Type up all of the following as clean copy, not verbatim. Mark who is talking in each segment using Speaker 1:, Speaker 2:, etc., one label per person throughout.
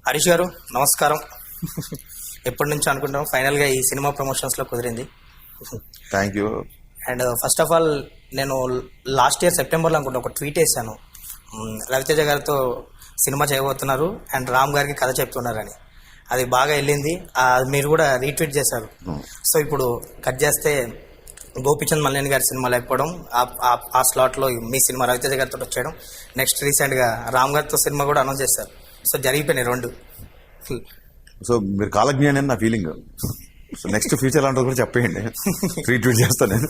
Speaker 1: హరీష్ గారు నమస్కారం. ఎప్పటి నుంచో అనుకుంటాం, ఫైనల్గా ఈ సినిమా ప్రమోషన్స్లో కుదిరింది.
Speaker 2: Thank you.
Speaker 1: And first of all నేను లాస్ట్ ఇయర్ సెప్టెంబర్లో అనుకుంటా ఒక ట్వీట్ వేసాను, రవితేజ గారితో సినిమా చేయబోతున్నారు అండ్ రామ్ గారికి కథ చెప్తున్నారని. అది బాగా వెళ్ళింది, మీరు కూడా రీట్వీట్ చేశారు. సో ఇప్పుడు కట్ చేస్తే గోపీచంద్ మల్లేని గారి సినిమా లేకపోవడం, ఆ స్లాట్లో మీ సినిమా రవితేజ గారితో వచ్చేయడం, నెక్స్ట్ రీసెంట్గా రామ్ గారితో సినిమా కూడా అనౌన్స్ చేశారు. సో జరిగిపోయినాయి రెండు.
Speaker 2: సో మీరు కాలజ్ఞాని అని నా ఫీలింగ్. సో నెక్స్ట్ ఫ్యూచర్ లాంటిది కూడా చెప్పేయండి, రీట్వీట్ చేస్తాను నేను.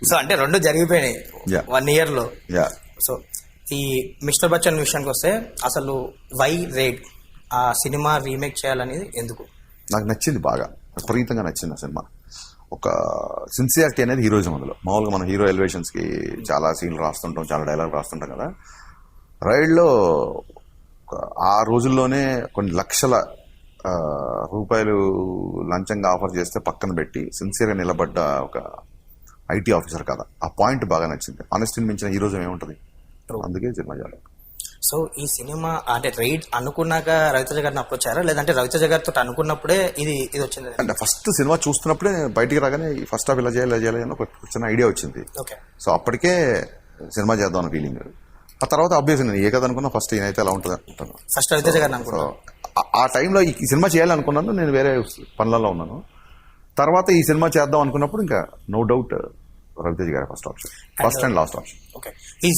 Speaker 1: సో అంటే రెండు జరిగిపోయినాయి 1 yearలో. సో ఈ మిస్టర్ బచ్చన్ విషయానికి వస్తే అసలు వై రేడ్ ఆ సినిమా రీమేక్ చేయాలనేది ఎందుకు?
Speaker 2: నాకు నచ్చింది, బాగా విపరీతంగా నచ్చింది ఆ సినిమా. ఒక సిన్సియారిటీ అనేది హీరోయిజం అందులో. మామూలుగా మనం హీరో ఎలివేషన్స్కి చాలా సీన్లు రాస్తుంటాం, చాలా డైలాగ్ రాస్తుంటాం కదా. రైడ్లో ఆ రోజుల్లోనే కొన్ని లక్షల రూపాయలు లంచంగా ఆఫర్ చేస్తే పక్కన పెట్టి సిన్సియర్గా నిలబడ్డ ఒక ఐటీ ఆఫీసర్ కదా. ఆ పాయింట్ బాగా నచ్చింది. ఆనెస్టీని మించిన హీరోజం ఏముంటుంది, అందుకే సినిమా చేయాలి.
Speaker 1: సో ఈ సినిమా అంటే రైడ్ అనుకున్నాక రవితేజ గారిని అప్రోచ్ అయ్యారా, లేదంటే రవితేజ గారితో అనుకున్నప్పుడే ఇది వచ్చింది?
Speaker 2: అంటే ఫస్ట్ సినిమా చూస్తున్నప్పుడే బయటికి రాగానే ఫస్ట్ హాఫ్ ఇలా చేయాలి అని ఒక చిన్న ఐడియా వచ్చింది.
Speaker 1: ఓకే.
Speaker 2: సో అప్పటికే సినిమా చేద్దాం అన్న ఫీలింగ్. ఆ తర్వాత అబ్వియస్ నేను ఏ కథ అనుకున్నా ఫస్ట్ ఈయనైతే ఎలా ఉంటుంది అనుకుంటాను.
Speaker 1: ఫస్ట్ రవితేజ గారిని అనుకున్నా.
Speaker 2: ఆ టైంలో ఈ సినిమా చేయాలనుకున్నాను, నేను వేరే పనులలో ఉన్నాను. తర్వాత ఈ సినిమా చేద్దాం అనుకున్నప్పుడు ఇంకా నో డౌట్ రవితేజ గారి first option, first and last option.
Speaker 1: Okay. ఈ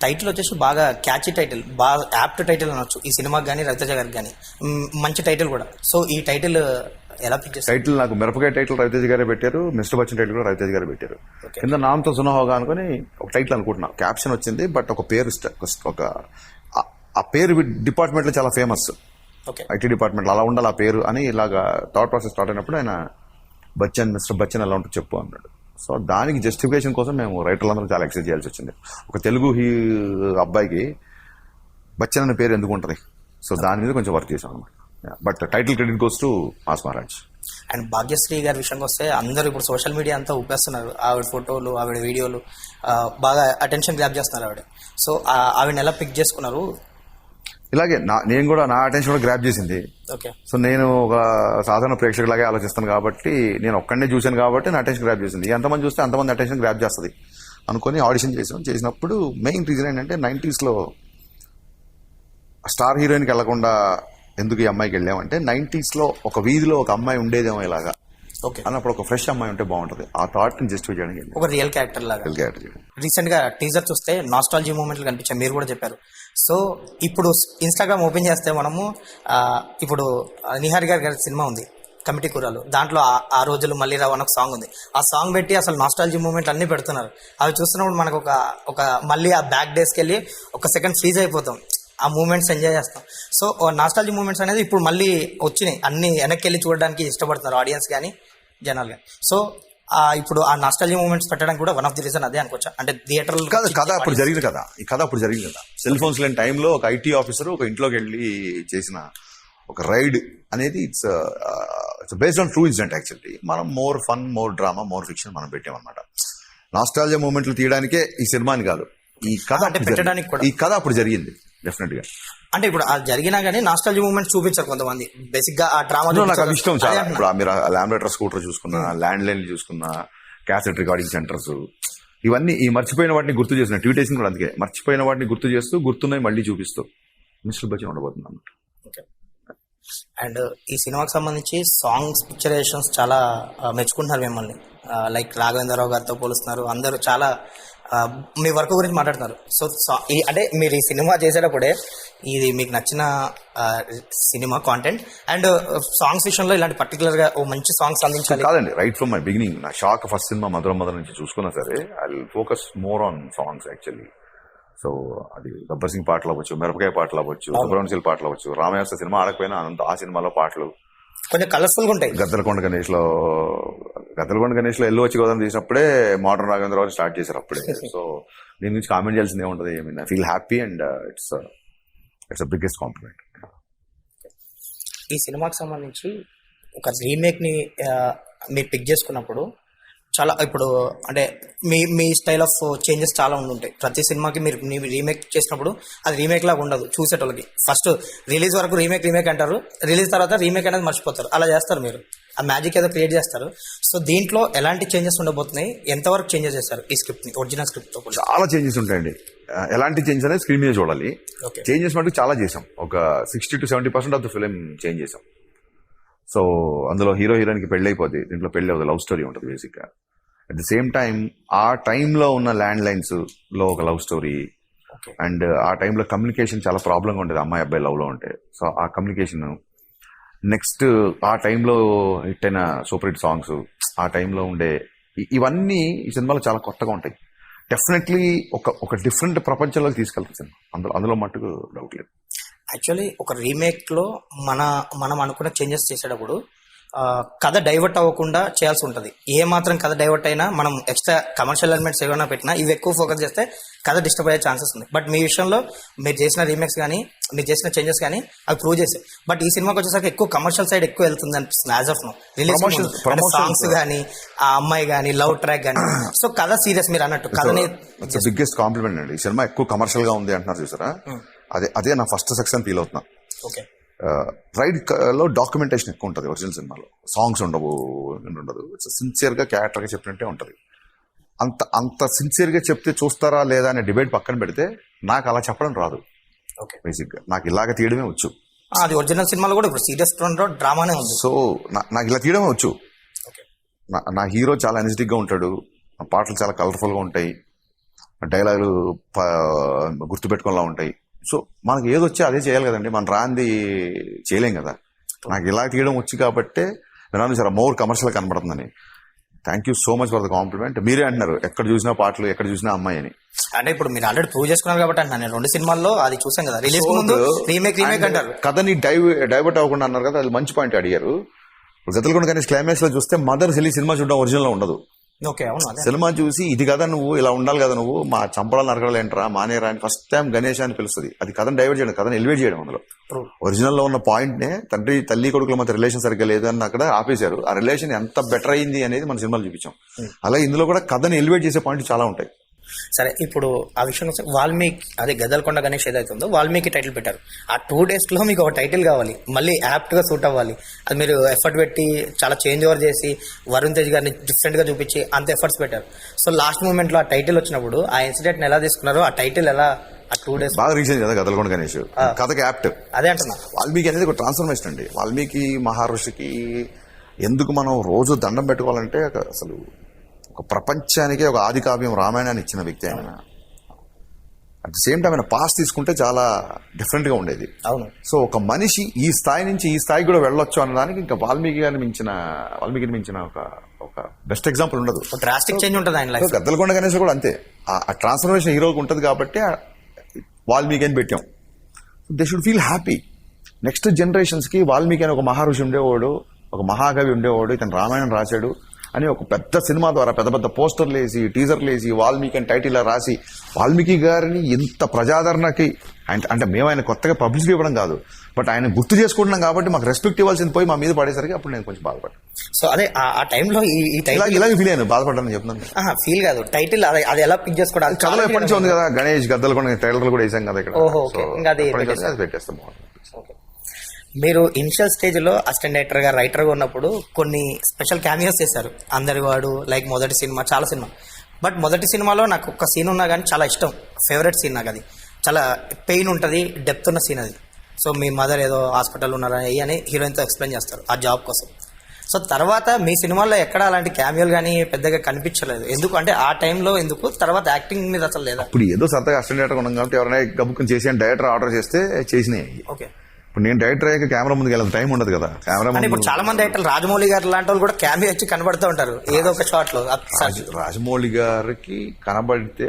Speaker 1: టైటిల్ వచ్చేసి బాగా క్యాచీ టైటిల్, బాగా యాప్ట్ టైటిల్ అనొచ్చు ఈ సినిమాకి కానీ రవితేజ గారికి కానీ. మంచి టైటిల్ కూడా. సో ఈ టైటిల్ ఎలా పిక్ చేస్తారు?
Speaker 2: టైటిల్ నాకు మిరపకాయ టైటిల్ రవితేజ గారే పెట్టారు, మిస్టర్ బచ్చన్ టైటిల్ కూడా రవితేజ గారే పెట్టారు. కింద నామ్తో సునహోగా అనుకుని ఒక టైటిల్ అనుకుంటున్నా. క్యాప్షన్ వచ్చింది, బట్ ఒక పేరు ఒక ఆ పేరు డిపార్ట్మెంట్లో చాలా ఫేమస్, ఐటీ డిపార్ట్మెంట్లో అలా ఉండాలి ఆ పేరు అని ఇలాగా థాట్ ప్రాసెస్ స్టార్ట్ అయినప్పుడు ఆయన బచ్చన్, మిస్టర్ బచ్చన్ ఎలా ఉంటుంది చెప్పు అన్నాడు. సో దానికి జస్టిఫికేషన్ కోసం మేము రైటర్లందరూ చాలా ఎక్సైజ్ చేయాల్సి వచ్చింది. ఒక తెలుగు అబ్బాయికి బచ్చన్ అనే పేరు ఎందుకు ఉంటుంది, సో దాని మీద కొంచెం వర్క్ చేశాం అనమాట. But title credit goes to mass Maharaj.
Speaker 1: And Bhagyashree గారి విషయానికి వస్తే అందరూ ఇప్పుడు సోషల్ మీడియా అంతా ఊపేస్తున్నారు. ఆవిడ ఫోటోలు, ఆవిడ వీడియోలు బాగా అటెన్షన్ గ్రాప్ చేస్తున్నారు ఆవిడ. సో ఆవిడని ఎలా పిక్ చేసుకున్నారు?
Speaker 2: ఇలాగే నేను కూడా నా అటెన్షన్ కూడా గ్రాప్ చేసింది. సో నేను ఒక సాధారణ ప్రేక్షకులాగే ఆలోచిస్తాను కాబట్టి, నేను ఒక్కడనే చూశాను కాబట్టి నా అటెన్షన్ గ్రాప్ చేసింది. ఎంతమంది చూస్తే అంతమంది అటెన్షన్ గ్రాప్ చేస్తుంది అనుకుని ఆడిషన్ చేసినప్పుడు మెయిన్ రీజన్ ఏంటంటే 90s స్టార్ హీరోయిన్కి వెళ్లకుండా ఎందుకు ఈ అమ్మాయికి వెళ్ళామంటే 90s ఒక వీధిలో ఒక అమ్మాయి ఉండేదేమో ఇలాగా అన్నప్పుడు ఒక ఫ్రెష్ అమ్మాయి ఉంటే బాగుంటుంది. ఆ థాట్ ని జస్టిఫై చేయడానికి ఒక రియల్ క్యారెక్టర్ లాగా.
Speaker 1: రీసెంట్ గా టీజర్ చూస్తే నాస్టాలజీ మూమెంట్లు కనిపించాయి, మీరు కూడా చెప్పారు. సో ఇప్పుడు ఇన్స్టాగ్రామ్ ఓపెన్ చేస్తే మనము ఇప్పుడు నిహారి గారి సినిమా ఉంది కమిటీ కూరలు, దాంట్లో ఆ రోజులు మళ్ళీ రావు అని ఒక సాంగ్ ఉంది. ఆ సాంగ్ పెట్టి అసలు నాస్టాలజీ మూమెంట్ అన్ని పెడుతున్నారు. అవి చూస్తున్నప్పుడు మనకు ఒక మళ్ళీ ఆ బ్యాక్ డేస్కి వెళ్ళి ఒక సెకండ్ ఫ్రీజ్ అయిపోతాం, ఆ మూమెంట్స్ ఎంజాయ్ చేస్తాం. సో నాస్టాలజీ మూమెంట్స్ అనేది ఇప్పుడు మళ్ళీ వచ్చినాయి, అన్ని వెనక్కి వెళ్ళి చూడడానికి ఇష్టపడుతున్నారు ఆడియన్స్ కానీ జనాలు కానీ. సో ఇప్పుడు ఆ నాస్టాలజీ మూమెంట్స్ పెట్టడానికి కూడా వన్ ఆఫ్ ది రీజన్ అదే అనుకోవచ్చా? అంటే థియేటర్
Speaker 2: కథ అప్పుడు జరిగింది కదా, ఈ కథ అప్పుడు జరిగింది కదా. సెల్ ఫోన్స్ లేని టైంలో ఒక ఐటీ ఆఫీసర్ ఒక ఇంట్లోకి వెళ్ళి చేసిన ఒక రైడ్ అనేది it's based on true incident. Actually మనం more fun, more drama, more fiction మనం పెట్టామన్నమాట. నాస్టాలజీ మూమెంట్లు తీయడానికే ఈ సినిమాని కాదు, ఈ కథ పెట్టడానికి కూడా. ఈ కథ అప్పుడు జరిగింది డెఫినెట్ గా.
Speaker 1: అంటే ఇప్పుడు అది జరిగినా కానీ నాస్టాలజీ మూమెంట్ చూపించారు కొంతమంది. బేసిక్ గా ఆ డ్రామా
Speaker 2: నాకు అది ఇష్టం చాలా. ఇప్పుడు మీరు ల్యాంబరేటర్ స్కూటర్ చూసుకున్నా, ల్యాండ్ లైన్ చూసుకున్నా, క్యాసెట్ రికార్డింగ్ సెంటర్స్, ఇవన్నీ ఈ మర్చిపోయిన వాటిని గుర్తు చేస్తున్నా. ట్వీటేషన్ కూడా అందుకే మర్చిపోయిన వాటిని గుర్తు చేస్తూ, గుర్తున్నాయి మళ్ళీ చూపిస్తూ మిస్టర్ బచ్చన్ ఉండబోతుంది అన్నమాట.
Speaker 1: అండ్ ఈ సినిమాకి సంబంధించి సాంగ్స్, పిక్చరైజేషన్స్ చాలా మెచ్చుకుంటున్నారు మిమ్మల్ని. లైక్ రాఘవేంద్రరావు గారితో పోలుస్తున్నారు, అందరూ చాలా మీ వర్క్ గురించి మాట్లాడుతున్నారు. సో అంటే మీరు ఈ సినిమా చేసేటప్పుడే ఇది మీకు నచ్చిన సినిమా కాంటెంట్ అండ్ సాంగ్స్ విషయంలో ఇలాంటి పర్టికులర్ గా ఓ మంచి సాంగ్స్ అందించాలి
Speaker 2: కాదండి. రైట్ ఫ్రమ్ మై బిగినింగ్ నా షాక్ ఫస్ట్ సినిమా మధుర మధుర నుంచి చూసుకున్నా సరే I will focus more on songs actually. So అది గబ్బర్ సింగ్ పాటలు అవ్వచ్చు, మిరపకాయ పాటలు అవ్వచ్చు, సుబ్రహ్మణ్యం పాటలు అవ్వచ్చు, రామయాస సినిమా ఆడకపోయినా ఆ సినిమాలో పాటలు
Speaker 1: కొంచెం కలర్ఫుల్ గా ఉంటాయి.
Speaker 2: గద్దలకొండ గణేష్ లో ఎల్లు వచ్చి గోదాం తీసినప్పుడే మోడర్న్ రాఘవేంద్రరావు స్టార్ట్ చేశారు అప్పుడే. సో దీని గురించి కామెంట్ చేయాల్సింది ఏముంటది, I feel happy and it's biggest compliment.
Speaker 1: ఈ సినిమాకి సంబంధించి ఒక రీమేక్ ని మీరు పిక్ చేసుకున్నప్పుడు చాలా ఇప్పుడు అంటే మీ స్టైల్ ఆఫ్ చేంజెస్ చాలా ఉండుంటాయి. ప్రతి సినిమాకి మీరు రీమేక్ చేసినప్పుడు అది రీమేక్ లాగా ఉండదు చూసేటోళ్ళకి. ఫస్ట్ రిలీజ్ వరకు రీమేక్ అంటారు, రిలీజ్ తర్వాత రీమేక్ అనేది మర్చిపోతారు. అలా చేస్తారు మీరు, ఆ మ్యాజిక్ ఏదో క్రియేట్ చేస్తారు. సో దీంట్లో ఎలాంటి చేంజెస్ ఉండబోతున్నాయి, ఎంతవరకు చేంజెస్ చేస్తారు ఈ స్క్రిప్ట్ ని ఒరిజినల్ స్క్రిప్ట్ తో?
Speaker 2: చాలా చేంజెస్ ఉంటాయండి. ఎలాంటి చేంజెస్ అనేది స్క్రీన్ మీద చూడాలి.
Speaker 1: Okay.
Speaker 2: చేంజెస్ మటుకు చాలా చేసాం. ఒక 60-70% ఆఫ్ ద ఫిలిం చేంజ్ చేసాం. సో అందులో హీరో హీరోయిన్కి పెళ్లి అయిపోద్ది, దీంట్లో పెళ్లి అవుతుంది, లవ్ స్టోరీ ఉంటుంది బేసిక్ గా. అట్ ది సేమ్ టైం ఆ టైంలో ఉన్న ల్యాండ్ లైన్స్ లో ఒక లవ్ స్టోరీ,
Speaker 1: Okay.
Speaker 2: అండ్ ఆ టైంలో కమ్యూనికేషన్ చాలా ప్రాబ్లంగా ఉండేది అమ్మాయి అబ్బాయి లవ్ లో ఉంటే. సో ఆ కమ్యూనికేషన్, నెక్స్ట్ ఆ టైంలో హిట్ అయిన సూపర్ హిట్ సాంగ్స్, ఆ టైంలో ఉండే ఇవన్నీ ఈ సినిమాలో చాలా కొత్తగా ఉంటాయి. డెఫినెట్లీ ఒక డిఫరెంట్ ప్రపంచంలోకి తీసుకెళ్తాం సినిమా, అందులో మట్టుకు డౌట్ లేదు.
Speaker 1: యాక్చువల్లీ ఒక రీమేక్ లో మనం అనుకున్న చేంజెస్ చేసేటప్పుడు కథ డైవర్ట్ అవ్వకుండా చేయాల్సి ఉంటుంది. ఏ మాత్రం కథ డైవర్ట్ అయినా మనం ఎక్స్ట్రా కమర్షియల్ ఎలిమెంట్స్ ఏమైనా పెట్టినా ఇవి ఎక్కువ ఫోకస్ చేస్తే కథ డిస్టర్బ్ అయ్యే ఛాన్సెస్ ఉంది. బట్ మీ విషయంలో మీరు చేసిన రీమేక్స్ కానీ మీరు చేసిన చేంజెస్ కానీ అవి ప్రూవ్ చేసాయి. బట్ ఈ సినిమాకి వచ్చేసరికి ఎక్కువ కమర్షియల్ సైడ్ ఎక్కువ వెళ్తుంది అనిపిస్తుంది as of now. Release songs కానీ ఆ అమ్మాయి కానీ లవ్ ట్రాక్ కానీ, సో కథ సీరియస్ మీరు అన్నట్టు కథని
Speaker 2: బిగ్గెస్ట్ కాంప్లిమెంట్ అండి. ఈ సినిమా ఎక్కువ కమర్షియల్ గా ఉంది అంటున్నారు చూసారా, అదే నా ఫస్ట్ సెక్షన్ ఫీల్ అవుతున్నా.
Speaker 1: ఓకే.
Speaker 2: రైడ్ లో డాక్యుమెంటేషన్ ఎక్కువ ఉంటుంది ఒరిజినల్ సినిమాలో, సాంగ్స్ ఉండవు, ఉండదు. సిన్సియర్ గా క్యారెక్టర్ గా చెప్పినట్టే ఉంటుంది. అంత సిన్సియర్ గా చెప్తే చూస్తారా లేదా అనే డిబేట్ పక్కన పెడితే నాకు అలా చెప్పడం రాదు.
Speaker 1: ఓకే.
Speaker 2: బేసిక్ గా నాకు ఇలాగ తీయడమే వచ్చు.
Speaker 1: అది ఒరిజినల్ సినిమాలో కూడా ఇప్పుడు సీరియస్ డ్రామానే ఉంది.
Speaker 2: సో నాకు ఇలా తీయడమే వచ్చు.
Speaker 1: ఓకే.
Speaker 2: నా హీరో చాలా ఎనర్జెటిక్ గా ఉంటాడు, నా పాటలు చాలా కలర్ఫుల్ గా ఉంటాయి, డైలాగులు గుర్తుపెట్టుకునేలా ఉంటాయి. సో మనకి ఏది వచ్చి అదే చేయాలి కదండి, మనం రాంది చేయలేం కదా. నాకు ఇలా తీయడం వచ్చి కాబట్టి వినాలి సార్ మోర్ కమర్షియల్ కనబడుతుందని. Thank you so much for the compliment. మీరే అంటున్నారు ఎక్కడ చూసినా పాటలు, ఎక్కడ చూసినా అమ్మాయి అని.
Speaker 1: అంటే ఇప్పుడు మీరు ఆల్రెడీ ప్రూవ్ చేసుకున్నారు కాబట్టి అంటున్నాను. నేను 2 సినిమాల్లో అది చూసాం కదా, రిలీజ్ ముందు రీమేక్ అంటారు.
Speaker 2: కథని డైవర్ట్ అవ్వకుండా అన్నారు కదా, అది మంచి పాయింట్ అడిగారు. గతలకొండ గణేష్ క్లైమాక్స్ లో చూస్తే మదర్ సెలి సినిమా చూడడం ఒరిజినల్ లో ఉండదు.
Speaker 1: ఓకే, అవును.
Speaker 2: సినిమా చూసి ఇది కదా నువ్వు ఇలా ఉండాలి కదా, నువ్వు మా చంపడాలు నరకడాలు ఏంట్రా మానేరా అని ఫస్ట్ టైం గణేష్ అని పిలుస్తుంది. అది కథను డైవర్ట్ చేయడం, కథను ఎలివేట్ చేయడం. అందులో ఒరిజినల్ లో ఉన్న పాయింట్ నే తల్లి కొడుకుల మధ్య రిలేషన్ సరిగ్గా లేదు అని అక్కడ ఆపేశారు. ఆ రిలేషన్ ఎంత బెటర్ అయింది అనేది మన సినిమాలో చూపించాం. అలాగే ఇందులో కూడా కథని ఎలివేట్ చేసే పాయింట్ చాలా ఉంటాయి.
Speaker 1: సరే, ఇప్పుడు ఆ విషయం వాల్మీకి అదే గద్దలకొండ గణేష్ ఏదైతే ఉందో వాల్మీకి టైటిల్ పెట్టారు. ఆ 2 days లో మీకు ఒక టైటిల్ కావాలి, మళ్ళీ యాప్ట్ గా సూట్ అవ్వాలి. అది మీరు ఎఫర్ట్ పెట్టి చాలా చేంజ్ ఓవర్ చేసి వరుణ్ తేజ్ గారిని డిఫరెంట్ గా చూపించి అంత ఎఫర్ట్స్ పెట్టారు. సో లాస్ట్ మూమెంట్ లో ఆ టైటిల్ వచ్చినప్పుడు ఆ ఇన్సిడెంట్ ఎలా తీసుకున్నారో, ఆ టైటిల్ ఎలా ఆ 2 days
Speaker 2: బాగా రీచ్ అయింది కదా గద్దలకొండ గణేష్. కథకి యాప్ట్
Speaker 1: అదే అంటున్నా.
Speaker 2: వాల్మీకి అనేది ఒక ట్రాన్స్ఫర్మేషన్ అండి. వాల్మీకి మహర్షికి ఎందుకు మనం రోజు దండం పెట్టుకోవాలంటే అసలు ఒక ప్రపంచానికే ఒక ఆది కావ్యం రామాయణాన్ని ఇచ్చిన వ్యక్తి ఆయన. అట్ ది సేమ్ టైం ఆయన పాస్ తీసుకుంటే చాలా డిఫరెంట్ గా ఉండేది.
Speaker 1: అవును.
Speaker 2: సో ఒక మనిషి ఈ స్థాయి నుంచి ఈ స్థాయికి కూడా వెళ్ళొచ్చు అన్నదానికి ఇంకా వాల్మీకిని మించిన ఒక బెస్ట్ ఎగ్జాంపుల్ ఉండదు.
Speaker 1: డ్రాస్టిక్ చేంజ్ ఉంటుంది ఆయన లైఫ్.
Speaker 2: గద్దలకొండ గణేష్ కూడా అంతే. ఆ ట్రాన్స్ఫర్మేషన్ హీరోకి ఉంటుంది కాబట్టి వాల్మీకి అని పెట్టాం. They should feel happy. Next generations కి వాల్మీకి అని ఒక మహర్షి ఉండేవాడు, ఒక మహాకవి ఉండేవాడు, ఇతను రామాయణం రాశాడు అని ఒక పెద్ద సినిమా ద్వారా పెద్ద పెద్ద పోస్టర్లు వేసి టీజర్లు వేసి వాల్మీకి అని టైటిల్ రాసి వాల్మీకి గారిని ఇంత ప్రజాదరణకి అంటే మేము ఆయన కొత్తగా పబ్లిసిటీ ఇవ్వడం కాదు, బట్ ఆయన గుర్తు చేసుకుంటున్నాం కాబట్టి మాకు రెస్పెక్ట్ ఇవ్వాల్సింది పోయి మా మీద పడేసరికి అప్పుడు నేను కొంచెం బాధపడ్డాను.
Speaker 1: సో అదే ఆ టైంలో ఈ టైటిల్
Speaker 2: ఇలాగే ఫీల్ అయ్యాను, బాధపడ్డాను చెప్తున్నాను.
Speaker 1: ఫీల్ కాదు, టైటిల్ అది ఎలా పిక్ చేసుకోవడానికి
Speaker 2: కథలో ఎప్పటి నుంచి ఉంది కదా, గణేష్ గద్దలకొండ టైటిల్ కూడా వేసాం కదా ఇక్కడ. అది పెట్టేస్తాం.
Speaker 1: మీరు ఇనిషియల్ స్టేజ్ లో అసిస్టెంట్ డైరెక్టర్ గా రైటర్ గా ఉన్నప్పుడు కొన్ని స్పెషల్ క్యామియోస్ చేశారు. అందరివాడు, లైక్ మొదటి సినిమా, చాలా సినిమా. బట్ మొదటి సినిమాలో నాకు ఒక సీన్ ఉన్నా కానీ చాలా ఇష్టం, ఫేవరెట్ సీన్ నాకు. అది చాలా పెయిన్ ఉంటుంది, డెప్త్ ఉన్న సీన్ అది. సో మీ మదర్ ఏదో హాస్పిటల్ ఉన్నారా అని హీరోయిన్తో ఎక్స్ప్లెయిన్ చేస్తారు ఆ జాబ్ కోసం. సో తర్వాత మీ సినిమాల్లో ఎక్కడ అలాంటి క్యామియోలు కానీ పెద్దగా కనిపించలేదు. ఎందుకు అంటే ఆ టైంలో ఎందుకు, తర్వాత యాక్టింగ్ మీద అసలు లేదా?
Speaker 2: ఇప్పుడు ఏదో సరదాగా అసిస్టెంట్ డైరెక్టర్ ఉన్నాం కాబట్టి ఎవరైనా గబుక్కుని చేసి డైరెక్టర్ ఆర్డర్ చేస్తే చేసినాయి.
Speaker 1: ఓకే.
Speaker 2: ఇప్పుడు నేను డైరెక్టర్ అయ్యాక కెమెరా ముందుకు వెళ్ళదు, టైం ఉండదు కదా కెమెరా ముందు.
Speaker 1: ఇప్పుడు చాలా మంది డైరెక్టర్ రాజమౌళి గారు లాంటి వాళ్ళు కూడా క్యామియో వచ్చి కనబడుతూ ఉంటారు ఏదో ఒక షాట్ లో.
Speaker 2: రాజమౌళి గారికి కనబడితే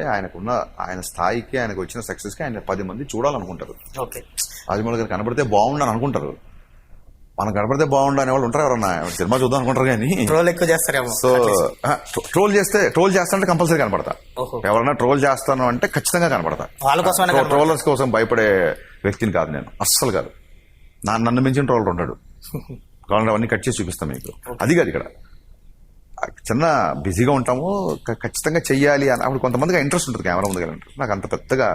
Speaker 2: ఆయన స్థాయికి ఆయనకు వచ్చిన సక్సెస్ కి ఆయన 10 మంది చూడాలనుకుంటారు.
Speaker 1: ఓకే.
Speaker 2: రాజమౌళి గారు కనబడితే బాగుండని అనుకుంటారు, మనం కనబడితే బాగుండు అనే వాళ్ళు ఉంటారు. ఎవరన్నా సినిమా చూద్దాం అనుకుంటారు కానీ
Speaker 1: ట్రోల్ ఎక్కువ చేస్తారేమో.
Speaker 2: సో ట్రోల్ చేస్తానంటే కంపల్సరీ కనపడతా. ఎవరైనా ట్రోల్ చేస్తాను అంటే ఖచ్చితంగా కనపడతా.
Speaker 1: వాళ్ళ కోసం
Speaker 2: ట్రోలర్స్ కోసం భయపడే వ్యక్తిని కాదు నేను, అస్సలు కాదు. నన్ను మించిన ట్రోలర్ ఉంటాడు, కావాలంటే అవన్నీ కట్ చేసి చూపిస్తాం మీకు. అది కాదు ఇక్కడ. చిన్న బిజీగా ఉంటాము, ఖచ్చితంగా చెయ్యాలి అని. అప్పుడు కొంతమందికి ఇంట్రెస్ట్ ఉంటుంది కెమెరా ముందు ఇంట్రెస్ట్. నాకు అంత పెద్దగా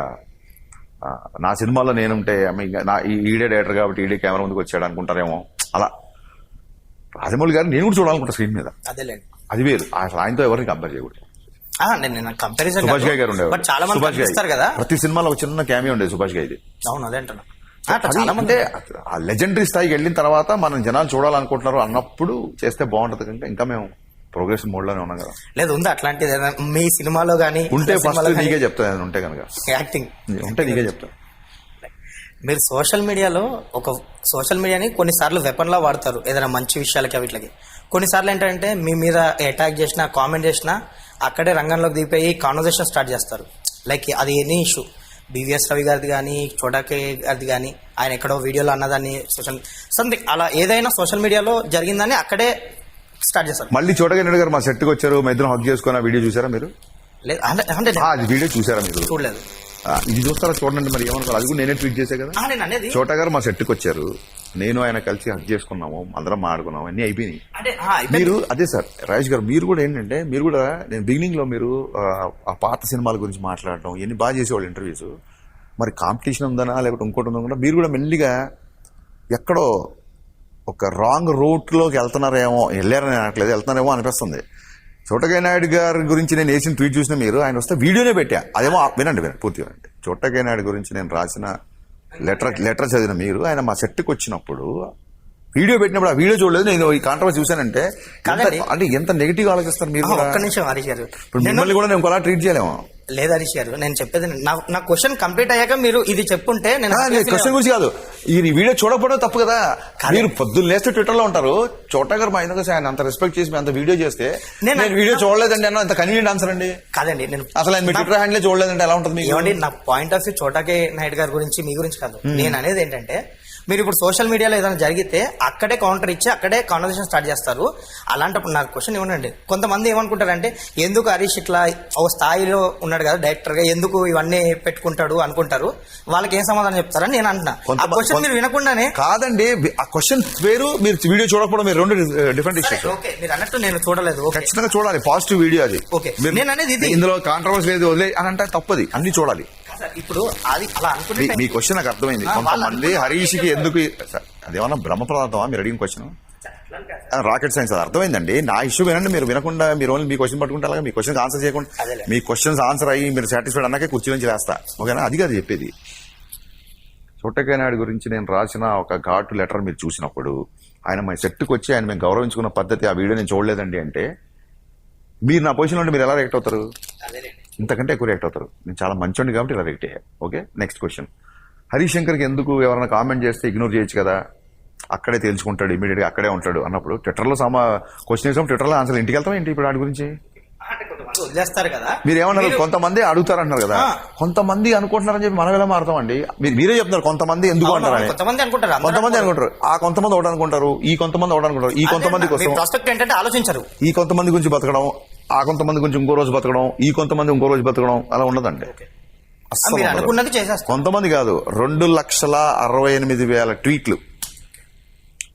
Speaker 2: నా సినిమాలో నేనుంటే నా ఈడే డైరెక్టర్ కాబట్టి ఈడే కెమెరా ముందుకు వచ్చాడు అనుకుంటారేమో అలా. రాజమౌళి గారు నేను కూడా చూడాలనుకుంటా స్క్రీన్ మీద,
Speaker 1: అదేలేండి.
Speaker 2: అది వేరు. అసలు ఆయనతో ఎవరిని కంపేర్ చేయకూడదు.
Speaker 1: నేను కంపారిజన్
Speaker 2: సుభాష్ గారి గారు ఉండేవారు.
Speaker 1: చాలా మంది కనిపిస్తారు కదా,
Speaker 2: ప్రతి సినిమాలో ఒక చిన్న క్యామియో ఉండేది సుభాష్ గారిది.
Speaker 1: అవును అదే అంటున్నా.
Speaker 2: అంటే ఆ లెజెండరీ స్థాయికి వెళ్ళిన తర్వాత మనం జనాలు చూడాలనుకుంటున్నారు అన్నప్పుడు చేస్తే బాగుంటది. కనుక ఇంకా మేము ప్రోగ్రెషన్ మోడ్ లోనే ఉన్నాం కదా.
Speaker 1: లేదు ఉంది అట్లాంటిది మీ సినిమాలో గానీ
Speaker 2: ఉంటే ఫస్ట్ నీకే చెప్తాను. ఉంటే కనుక
Speaker 1: యాక్టింగ్
Speaker 2: ఉంటే నీకే చెప్తాను.
Speaker 1: మీరు సోషల్ మీడియాని కొన్నిసార్లు వెపన్ లా వాడతారు ఏదైనా మంచి విషయాలకి వీటికి. కొన్నిసార్లు ఏంటంటే మీ మీద అటాక్ చేసినా కామెంట్ చేసినా అక్కడే రంగంలోకి దిగిపోయి కాన్వర్సేషన్ స్టార్ట్ చేస్తారు. లైక్ అది ఎనీ ఇష్యూ, బీవీఎస్ రవి గారిది కానీ చోటాకే గారిది కానీ, ఆయన ఎక్కడో వీడియోలో అన్నదాన్ని సోషల్ సంథింగ్ అలా ఏదైనా సోషల్ మీడియాలో జరిగిందని అక్కడే స్టార్ట్ చేస్తారు.
Speaker 2: మళ్ళీ చోటగా నాయుడు గారు మా సెట్కి వచ్చారు, మా ఇద్దరం హక్ చేసుకున్న వీడియో చూసారా మీరు?
Speaker 1: లేదు అంటే
Speaker 2: అది వీడియో చూసారా మీరు?
Speaker 1: చూడలేదు.
Speaker 2: ఇది చూస్తారా చూడండి. మరి ఏమనుకోవాలి, అది కూడా నేనే ట్వీట్ చేసే కదా.
Speaker 1: నేను అనేది
Speaker 2: చోటా గారు మా సెట్కి వచ్చారు, నేను ఆయన కలిసి హక్ చేసుకున్నాము, అందరం మాట్లాడుకున్నాము, అన్ని అయిపోయినాయి. మీరు అదే సార్ రాజేష్ గారు, మీరు కూడా ఏంటంటే మీరు కూడా నేను బిగినింగ్ లో మీరు ఆ పాత సినిమాల గురించి మాట్లాడడం ఎన్ని బాగా చేసేవాళ్ళు ఇంటర్వ్యూస్. మరి కాంపిటీషన్ ఉందనా లేకపోతే ఇంకోటి ఉందా, మీరు కూడా మెల్లిగా ఎక్కడో ఒక రాంగ్ రూట్లోకి వెళ్తున్నారేమో, వెళ్ళారని అనట్లేదు, వెళ్తున్నారేమో అనిపిస్తుంది. చోటకాయ నాయుడు గారి గురించి నేను వేసిన ట్వీట్ చూసిన మీరు, ఆయన వస్తే వీడియోనే పెట్టా. అదేమో వినండి పూర్తిగా వినండి. చోటకాయ నాయుడు గురించి నేను రాసిన లెటర్ చదివిన మీరు, ఆయన మా సెట్కి వచ్చినప్పుడు వీడియో పెట్టినప్పుడు ఆ వీడియో చూడలేదు. నేను ఈ కాంట్రవర్సీ చూసానంటే అంటే ఎంత నెగిటివ్ ఆలోచిస్తారు మీరు.
Speaker 1: ఒక్క నిమిషం హరీష్ గారు,
Speaker 2: ఇప్పుడు మిమ్మల్ని కూడా నేను ఒకలా ట్రీట్ చేయలేము.
Speaker 1: లేదు హరీష్ గారు, నేను చెప్పేది నా క్వశ్చన్ కంప్లీట్ అయ్యాక మీరు ఇది చెప్పుంటే నేను
Speaker 2: క్వశ్చన్ గురించి కాదు, ఈ వీడియో చూడకపోవడం తప్పు కదా. మీరు పొద్దున్న లేస్తే ట్విట్టర్ లో ఉంటారు, చోటా గారు మా ఎందుకు ఆయన అంత రెస్పెక్ట్ చేసి అంత వీడియో చేస్తే నేను వీడియో చూడలేదండి అన్న, అంత కన్వీనియంట్ ఆన్సర్ అండి.
Speaker 1: కాదండి, నేను
Speaker 2: అసలు ఆయన మీ ట్విట్టర్ హ్యాండిల్ చూడలేదంటే ఎలా ఉంటుంది మీకు?
Speaker 1: ఏమండి, నా point of view Chota K Naidu గారి గురించి మీ గురించి కాదు. నేను అనేది ఏంటంటే మీరు ఇప్పుడు సోషల్ మీడియాలో ఏదైనా జరిగితే అక్కడే కౌంటర్ ఇచ్చి అక్కడే కాన్వర్సేషన్ స్టార్ట్ చేస్తారు. అలాంటప్పుడు నాకు క్వశ్చన్ ఏమనండి, కొంతమంది ఏమనుకుంటారంటే ఎందుకు హరీష్ ఇట్లా ఓ స్థాయిలో ఉన్నాడు కదా డైరెక్టర్ గా, ఎందుకు ఇవన్నీ పెట్టుకుంటాడు అనుకుంటారు. వాళ్ళకి ఏం సమాధానం చెప్తారని నేను అంటున్నా. ఆ క్వశ్చన్ మీరు వినకుండానే
Speaker 2: కాదండి, ఆ క్వశ్చన్ వేరు, మీరు వీడియో చూడకపోవడం మీరు రెండు డిఫరెంట్ ఇష్యూస్.
Speaker 1: ఓకే, మీరు అన్నట్టు నేను చూడలేదు,
Speaker 2: ఖచ్చితంగా చూడాలి, పాజిటివ్ వీడియో అది.
Speaker 1: ఓకే, నేను అనేది ఇది,
Speaker 2: ఇందులో కాంట్రవర్సీ లేదు వదిలే అని అంటే తప్పది, అన్ని చూడాలి.
Speaker 1: ఇప్పుడు అది అలా అనుకుంటే
Speaker 2: మీ క్వశ్చన్ నాకు అర్థమైంది. కొంతమంది హరీష్ కి ఎందుకు అదేమన్నా బ్రహ్మ పదార్థమా మీరు అడిగిన క్వశ్చన్? రాకెట్ సైన్స్, అది అర్థమైందండి. నా ఇష్యూ వినండి, మీరు వినకుండా మీరు ఓన్లీ మీ క్వశ్చన్ పట్టుకుంటే అలాగే మీ క్వశ్చన్ ఆన్సర్ చేయకుండా మీ క్వశ్చన్స్ ఆన్సర్ అయ్యి మీరు సాటిస్ఫైడ్ అన్నాకే కుర్చీ నుంచి వేస్తా. ఓకేనా? అది కాదు చెప్పేది. చోటకాయ నాయుడు గురించి నేను రాసిన ఒక ఘాటు లెటర్ మీరు చూసినప్పుడు, ఆయన మా సెట్కి వచ్చి ఆయన మేము గౌరవించుకున్న పద్ధతి, ఆ వీడియో నేను చూడలేదండి అంటే మీరు నా పొజిషన్ ఉంటే మీరు ఎలా రియాక్ట్ అవుతారు? ఇంతకంటే ఎక్కువ రియాక్ట్ అవుతారు. నేను చాలా మంచోండి కాబట్టి ఇలా రియాక్ట్ అయ్యా. Okay, next question. హరీష్ శంకర్కి ఎందుకు ఎవరైనా కామెంట్ చేస్తే ఇగ్నోర్ చేయొచ్చు కదా, అక్కడే తేల్చుకుంటాడు, ఇమీడియట్ గా అక్కడే ఉంటాడు అన్నప్పుడు ట్విట్టర్లో క్వశ్చన్ వేసాం, ట్విట్టర్లో ఆన్సర్ ఇంటికి వెళ్తాం ఏంటి ఇప్పుడు వాటి గురించి?
Speaker 1: వదిలేస్తారు కదా.
Speaker 2: మీరు ఏమన్నారు, కొంతమంది అడుగుతారంటున్నారు కదా, కొంతమంది అనుకుంటున్నారని చెప్పి మనం ఎలా మారుతాం అండి? మీరే చెప్తున్నారు కొంతమంది ఎందుకు అంటారని.
Speaker 1: కొంతమంది అనుకుంటారు,
Speaker 2: ఆ కొంతమంది ఒకటి అనుకుంటారు, ఈ కొంతమంది ఒకటి అనుకుంటారు, ఈ కొంతమంది కోసం
Speaker 1: ప్రాస్పెక్ట్ ఏంటంటే ఆలోచించరు.
Speaker 2: ఈ కొంతమంది గురించి బతకడం, ఆ కొంతమంది గురించి ఇంకో రోజు బతకడం, ఈ కొంతమంది ఇంకో రోజు బతకడం, అలా ఉండదండి.
Speaker 1: అనుకున్నది చేసేస్తారు.
Speaker 2: కొంతమంది కాదు, 2,68,000 ట్వీట్లు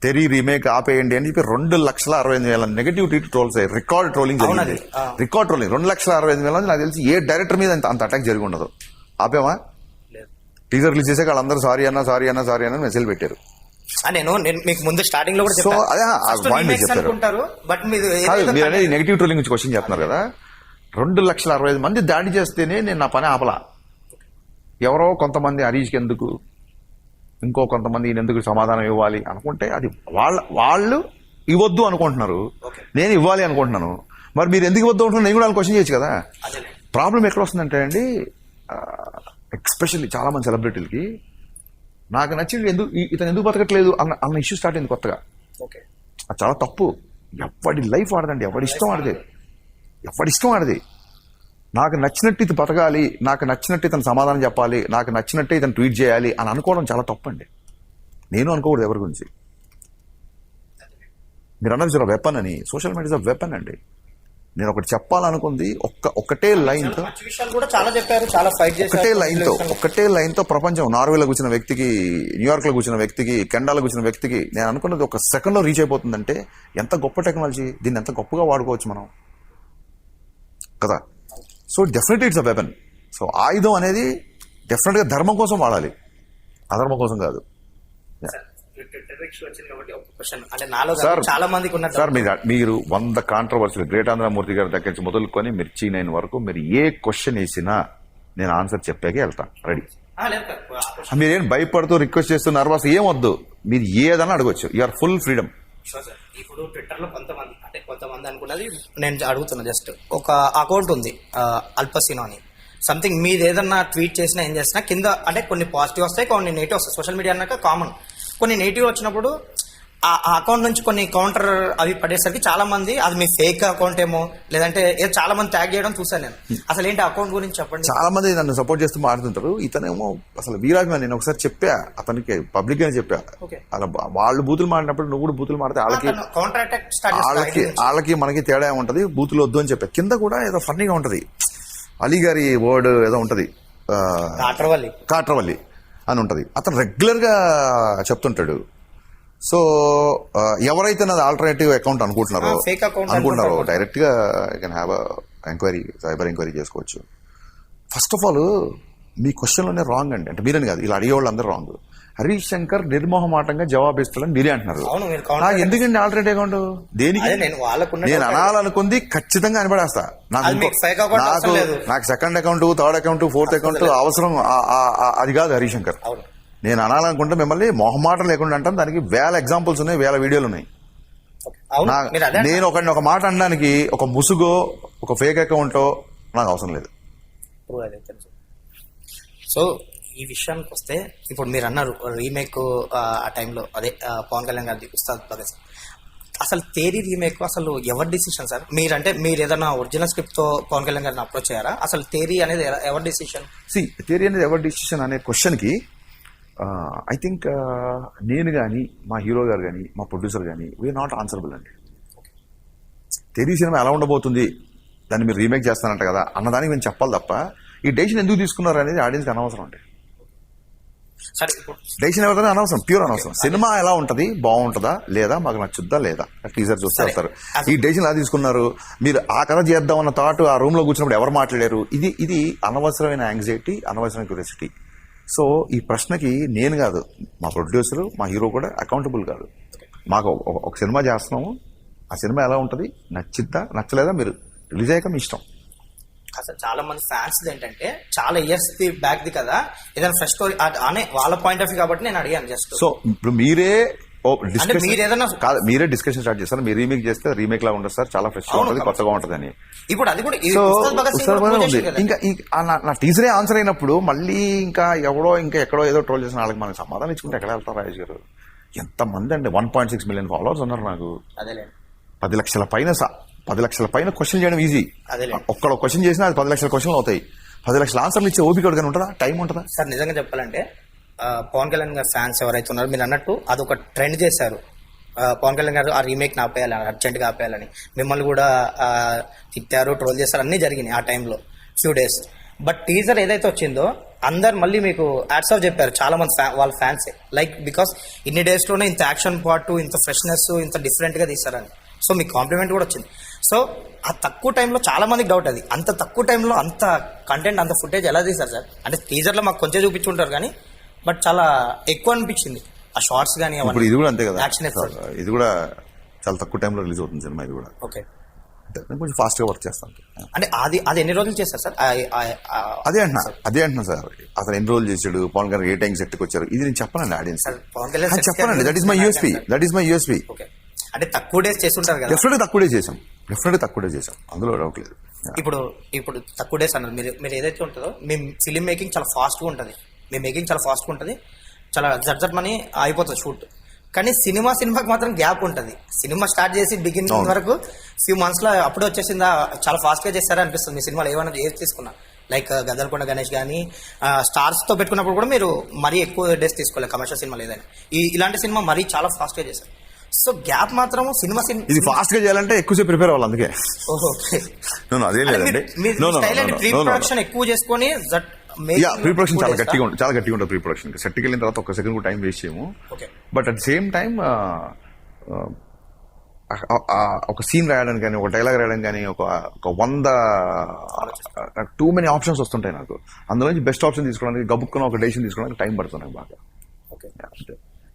Speaker 2: తెరీ రీమేక్ ఆపేయండి అని చెప్పి 2,68,000 నెగటివ్ ట్వీట్ ట్రోల్స్ అయ్యాయి. రికార్డ్ ట్రోలింగ్ జరిగింది, రికార్డ్ ట్రోలింగ్. 2,68,000 నాకు తెలిసి ఏ డైరెక్టర్ మీద అంత అటాక్ జరిగి ఉండదు. ఆపేమా? టీజర్ రిలీజ్ చేసాక వాళ్ళందరూ సారీ అన్న మెసేజ్ పెట్టారు.
Speaker 1: నేను మీకు ముందు స్టార్టింగ్ లో కూడా
Speaker 2: చెప్తారు. మీరు అనేది నెగిటివ్ ట్రోలింగ్ గురించి క్వశ్చన్ చెప్తున్నారు కదా. 2,65,000 మంది దాడి చేస్తేనే నేను నా పని ఆపలా. ఎవరో కొంతమంది హరీష్కి ఎందుకు, ఇంకో కొంతమంది ఈయన ఎందుకు సమాధానం ఇవ్వాలి అనుకుంటే అది వాళ్ళు ఇవ్వద్దు అనుకుంటున్నారు, నేను ఇవ్వాలి అనుకుంటున్నాను. మరి మీరు ఎందుకు ఇవ్వద్దు అనుకుంటున్నారు, నేను కూడా క్వశ్చన్ చేయొచ్చు కదా. ప్రాబ్లం ఎక్కడ వస్తుందంటే అండి, ఎక్స్పెషల్లీ చాలా మంది సెలబ్రిటీలకి నాకు నచ్చింది ఇతను ఎందుకు బతకట్లేదు అన్న ఇష్యూ స్టార్ట్ అయింది కొత్తగా. అది చాలా తప్పు. ఎవడి లైఫ్ ఆడదండి, ఎవడి ఇష్టం ఆడది. నాకు నచ్చినట్టు ఇది బతకాలి, నాకు నచ్చినట్టు ఇతను సమాధానం చెప్పాలి, నాకు నచ్చినట్టే ఇతను ట్వీట్ చేయాలి అని అనుకోవడం చాలా తప్పండి. నేను అనుకోకూడదు ఎవరి గురించి. మీరు అన్నది వెపన్ అని, సోషల్ మీడియా వెపన్ అండి. నేను ఒకటి చెప్పాలనుకుంది ఒక్కటే లైన్ తో,
Speaker 1: మంచి విషయాలు కూడా చాలా చెప్పారు, చాలా ఫైట్
Speaker 2: ఒకటే లైన్ తో ప్రపంచం నార్వేలో కూర్చున్న వ్యక్తికి, న్యూయార్క్ లో కూర్చున్న వ్యక్తికి, కెనడాలో కూర్చున్న వ్యక్తికి నేను అనుకున్నది ఒక సెకండ్ లో రీచ్ అయిపోతుందంటే ఎంత గొప్ప టెక్నాలజీ, దీన్ని ఎంత గొప్పగా వాడుకోవచ్చు మనం కదా. So definitely it's a weapon. So ఆయుధం అనేది డెఫినెట్ గా ధర్మం కోసం వాడాలి, అధర్మం కోసం కాదు. సార్
Speaker 1: చాలా మందికి ఉన్న
Speaker 2: సార్ మీరు 100 కాంట్రవర్సీలు గ్రేట్ ఆంధ్రమూర్తి గారి దగ్గర నుంచి మొదలుకొని మిర్చి 9 వరకు మీరు ఏ క్వశ్చన్ వేసినా నేను ఆన్సర్ చెప్పాకే వెళ్తాను, రెడీ. మీరేం భయపడుతూ రిక్వెస్ట్ చేస్తూ నర్వస్ ఏమొద్దు, మీరు ఏదన్నా అడగొచ్చు, యూఆర్ ఫుల్ ఫ్రీడమ్.
Speaker 1: ఇప్పుడు ట్విట్టర్ లో కొంతమంది అనుకున్నది నేను అడుగుతున్నా, జస్ట్ ఒక అకౌంట్ ఉంది అల్పసీనో అని సంథింగ్, మీరు ఏదన్నా ట్వీట్ చేసినా ఏం చేసినా కింద అంటే కొన్ని పాజిటివ్ వస్తాయి, కొన్ని నెగిటివ్ వస్తాయి. సోషల్ మీడియా అన్నాక కామన్, కొన్ని నెగిటివ్ వచ్చినప్పుడు ఆ అకౌంట్ నుంచి కొన్ని కౌంటర్ అవి పడేసరికి చాలా మంది అది మీ ఫేక్ అకౌంట్ ఏమో, లేదంటే ఏదో చాలా మంది ట్యాగ్ చేయడం చూసాను నేను. అసలు ఏంటి అకౌంట్ గురించి చెప్పండి.
Speaker 2: చాలా మంది నన్ను సపోర్ట్ చేస్తూ మాట్లాడుతుంటారు. ఇతనేమో అసలు వీరాజ్మా, నేను ఒకసారి చెప్పా అతనికి పబ్లిక్ గానే చెప్పా, అలా వాళ్ళు బూతులు మాడినప్పుడు నువ్వు కూడా బూతులు మాడితే
Speaker 1: కౌంటర్ అటాక్
Speaker 2: వాళ్ళకి మనకి తేడా ఉంటది, బూతులు వద్దు అని చెప్పా. కింద కూడా ఏదో ఫన్నీగా ఉంటది, అలీ గారి వర్డ్ ఏదో ఉంటది, కాట్రవల్లి అని ఉంటది. అతను రెగ్యులర్ గా చెప్తుంటాడు. సో ఎవరైతే నాది ఆల్టర్నేటివ్ అకౌంట్ అనుకుంటున్నారో డైరెక్ట్ గా I can have enquiry, cyber enquiry చేసుకోవచ్చు. ఫస్ట్ ఆఫ్ ఆల్ మీ క్వశ్చన్లోనే రాంగ్ అండి, అంటే మీరని కాదు, ఇలా అడిగేవాళ్ళు అందరూ రాంగ్. హరీష్ శంకర్ నిర్మోహమాటంగా జవాబిస్తాడని మీరే అంటున్నారు. నాకు ఎందుకండి ఆల్టర్నేటివ్ అకౌంట్? దేనికి? నేను అనాలనుకుంది ఖచ్చితంగా అనిపడేస్తా. నాకు second account, third account, fourth account అవసరం అది కాదు హరీష్ శంకర్. నేను అనాలనుకుంటే మిమ్మల్ని మొహమాటం లేకుండా అంటాను. దానికి 1000 ఎగ్జాంపుల్స్ ఉన్నాయి, 1000 వీడియోలు ఉన్నాయి. నేను ఒక మాట అనడానికి ఒక ముసుగో ఒక ఫేక్ అకౌంటో నాకు అవసరం లేదు.
Speaker 1: సో ఈ విషయానికి వస్తే ఇప్పుడు మీరు అన్నారు రీమేక్ ఆ టైంలో, అదే పవన్ కళ్యాణ్ గారి ఉస్తాద్ భగత్ సింగ్, అసలు తేరీ రీమేక్ అసలు ఎవరి డిసిషన్ సార్? మీరంటే మీరు ఏదైనా ఒరిజినల్ స్క్రిప్ట్ తో పవన్ కళ్యాణ్ గారిని అప్రోచ్ అయ్యారా? అసలు తేరీ అనేది ఎవరి డిసిషన్?
Speaker 2: తేరీ అనేది ఎవరి డిసిషన్ అనే క్వశ్చన్ కి ఐ థింక్ నేను కానీ, మా హీరో గారు కానీ, మా ప్రొడ్యూసర్ కానీ వీఆర్ నాట్ ఆన్సరబుల్ అండి. తేరీ సినిమా ఎలా ఉండబోతుంది, దాన్ని మీరు రీమేక్ చేస్తానంట కదా అన్నదానికి మేము చెప్పాలి తప్ప ఈ డెసిషన్ ఎందుకు తీసుకున్నారు అనేది ఆడియన్స్కి అనవసరం అండి. డెసిషన్ ఎవరిదైనా అనవసరం, ప్యూర్ అనవసరం. సినిమా ఎలా ఉంటది, బాగుంటుందా లేదా, మాకు నచ్చుద్దా లేదా, టీజర్ చూస్తే వెళ్తారు. ఈ డెసిషన్ ఎలా తీసుకున్నారు, మీరు ఆ కథ చేద్దామన్న థాట్ ఆ రూమ్ లో కూర్చున్నప్పుడు ఎవరు మాట్లాడారు, ఇది అనవసరమైన యాంగ్జైటీ, అనవసరమైన క్యూరియాసిటీ. సో ఈ ప్రశ్నకి నేను కాదు, మా ప్రొడ్యూసర్, మా హీరో కూడా అకౌంటబుల్ కాదు. మాకు ఒక సినిమా చేస్తున్నాము, ఆ సినిమా ఎలా ఉంటుంది, నచ్చిద్దా నచ్చలేదా, మీరు రిలీజ్ అయ్యాక మీ ఇష్టం.
Speaker 1: అసలు చాలా మంది ఫ్యాన్స్ ఏంటంటే చాలా ఇయర్స్ బ్యాక్ ది కదా, ఏదైనా ఫ్రెష్ స్టోరీ అనే వాళ్ళ పాయింట్ ఆఫ్ వ్యూ కాబట్టి నేను అడిగాను జస్ట్.
Speaker 2: సో ఇప్పుడు మీరే డిస్కషన్ స్టార్ట్ చేస్తారు, మీరు రీమేక్ చేస్తే రీమేక్ లా ఉండదు సార్, చాలా ఫ్రెష్ గా ఉంటుంది, కొత్తగా ఉంటుంది అని.
Speaker 1: ఇప్పుడు అది కూడా
Speaker 2: ఇంకా నా టీజరే ఆన్సర్ అయినప్పుడు మళ్ళీ ఇంకా ఎవడో ఇంకా ఎక్కడో ఏదో ట్రోల్ చేసిన వాళ్ళకి మనకి సమాధానం ఇచ్చుకుంటే ఎక్కడ వెళ్తారు రాజేష్ గారు? ఎంతమంది అండి, 1.6 మిలియన్ ఫాలోవర్స్ ఉన్నారు నాకు. 10 లక్షల పైన క్వశ్చన్ చేయడం ఈజీ. ఒక్కడ క్వశ్చన్ చేసినా అది 10 లక్షల క్వశ్చన్లు అవుతాయి. 10 లక్షల ఆన్సర్లు ఇచ్చే ఓపిక కానీ ఉంటుందా, టైం ఉంటుందా
Speaker 1: సార్? నిజంగా చెప్పాలంటే పవన్ కళ్యాణ్ గారు ఫ్యాన్స్ ఎవరైతే ఉన్నారో, మీరు అన్నట్టు అదొక ట్రెండ్ చేశారు. పవన్ కళ్యాణ్ గారు ఆ రీమేక్ ఆపేయాలి, అర్జెంట్గా ఆపేయాలని మిమ్మల్ని కూడా తిట్టారు, ట్రోల్ చేశారు, అన్నీ జరిగినాయి ఆ టైంలో ఫ్యూ డేస్. బట్ టీజర్ ఏదైతే వచ్చిందో అందరు మళ్ళీ మీకు యాడ్స్ ఆఫ్ చెప్పారు, చాలా మంది వాళ్ళ ఫ్యాన్సే, లైక్ బికాస్ ఇన్ని డేస్లోనే ఇంత యాక్షన్ పార్ట్, ఇంత ఫ్రెష్నెస్, ఇంత డిఫరెంట్గా తీశారని. సో మీకు కాంప్లిమెంట్ కూడా వచ్చింది. సో ఆ తక్కువ టైంలో చాలా మందికి డౌట్, అది అంత తక్కువ టైంలో అంత కంటెంట్, అంత ఫుటేజ్ ఎలా తీశారు సార్? అంటే టీజర్లో మాకు కొంచెం చూపించుంటారు కానీ బట్ చాలా ఎక్కువ అనిపించింది ఆ షార్ట్స్ కానీ.
Speaker 2: ఇప్పుడు ఇది కూడా అంతే కదా, ఇది కూడా చాలా తక్కువ టైంలో రిలీజ్ అవుతుంది సినిమా. ఇది కూడా
Speaker 1: ఓకే,
Speaker 2: కొంచెం ఫాస్ట్ గా వర్క్ చేస్తాను.
Speaker 1: అంటే అది ఎన్ని రోజులు చేస్తారు సార్?
Speaker 2: అదే అంటున్నా సార్, అతను ఎన్ని రోజులు చేశాడు, పవన్ కళ్యాణ్ ఏ టైం సెట్కి వచ్చారు, ఇది నేను చెప్పనండి ఆడియన్స్, చెప్పనండి. That is my USP.
Speaker 1: అంటే తక్కువ డేస్ చేస్తుంటారు కదా,
Speaker 2: డెఫినెట్గా తక్కువ డేస్ చేసాం, అందులో డౌట్ లేదు.
Speaker 1: ఇప్పుడు తక్కువ డేస్ అన్నారు మీరు ఏదైతే ఉంటుందో, మీ ఫిలిం మేకింగ్ చాలా ఫాస్ట్గా ఉంటుంది, మీ మేకింగ్ చాలా ఫాస్ట్గా ఉంటుంది, చాలా జట్ మనీ అయిపోతుంది షూట్. కానీ సినిమాకి మాత్రం గ్యాప్ ఉంటుంది. సినిమా స్టార్ట్ చేసి బిగినింగ్ వరకు ఫ్యూ మంత్స్లో అప్పుడే వచ్చేసిందా, చాలా ఫాస్ట్గా చేస్తారా అనిపిస్తుంది. మీ సినిమాలో ఏమైనా ఏది తీసుకున్నా, లైక్ గద్దలకొండ గణేష్ కానీ స్టార్స్తో పెట్టుకున్నప్పుడు కూడా మీరు మరీ ఎక్కువ డేస్ తీసుకోలేదు కమర్షియల్ సినిమా లేదని. ఇలాంటి సినిమా మరీ చాలా ఫాస్ట్గా చేశారు. సో గ్యాప్ మాత్రం సినిమా
Speaker 2: ఇది ఫాస్ట్ గా చేయాలంటే ఎక్కువసేపు ప్రిపేర్ అవ్వాలి, అందుకే
Speaker 1: ఓకే
Speaker 2: అదేం లేదండి.
Speaker 1: ప్రీ ప్రొడక్షన్ ఎక్కువ చేసుకొని
Speaker 2: ప్రీ ప్రొడక్షన్ చాలా గట్టిగా ఉంటుంది, చాలా గట్టిగా ఉంటుంది ప్రీ ప్రొడక్షన్. సెట్కి వెళ్ళిన తర్వాత ఒక సెకండ్ కూడా టైం వేస్ట్ చేయము. బట్ అట్ సేమ్ టైం ఒక సీన్ రాయడానికి కానీ, ఒక డైలాగ్ రాయడానికి కానీ, ఒక 100 టూ మెనీ ఆప్షన్స్ వస్తుంటాయి నాకు. అందులో నుంచి బెస్ట్ ఆప్షన్ తీసుకోవడానికి, గబుక్కున ఒక డెసిషన్ తీసుకోవడానికి టైం పడుతుంది నాకు బాగా.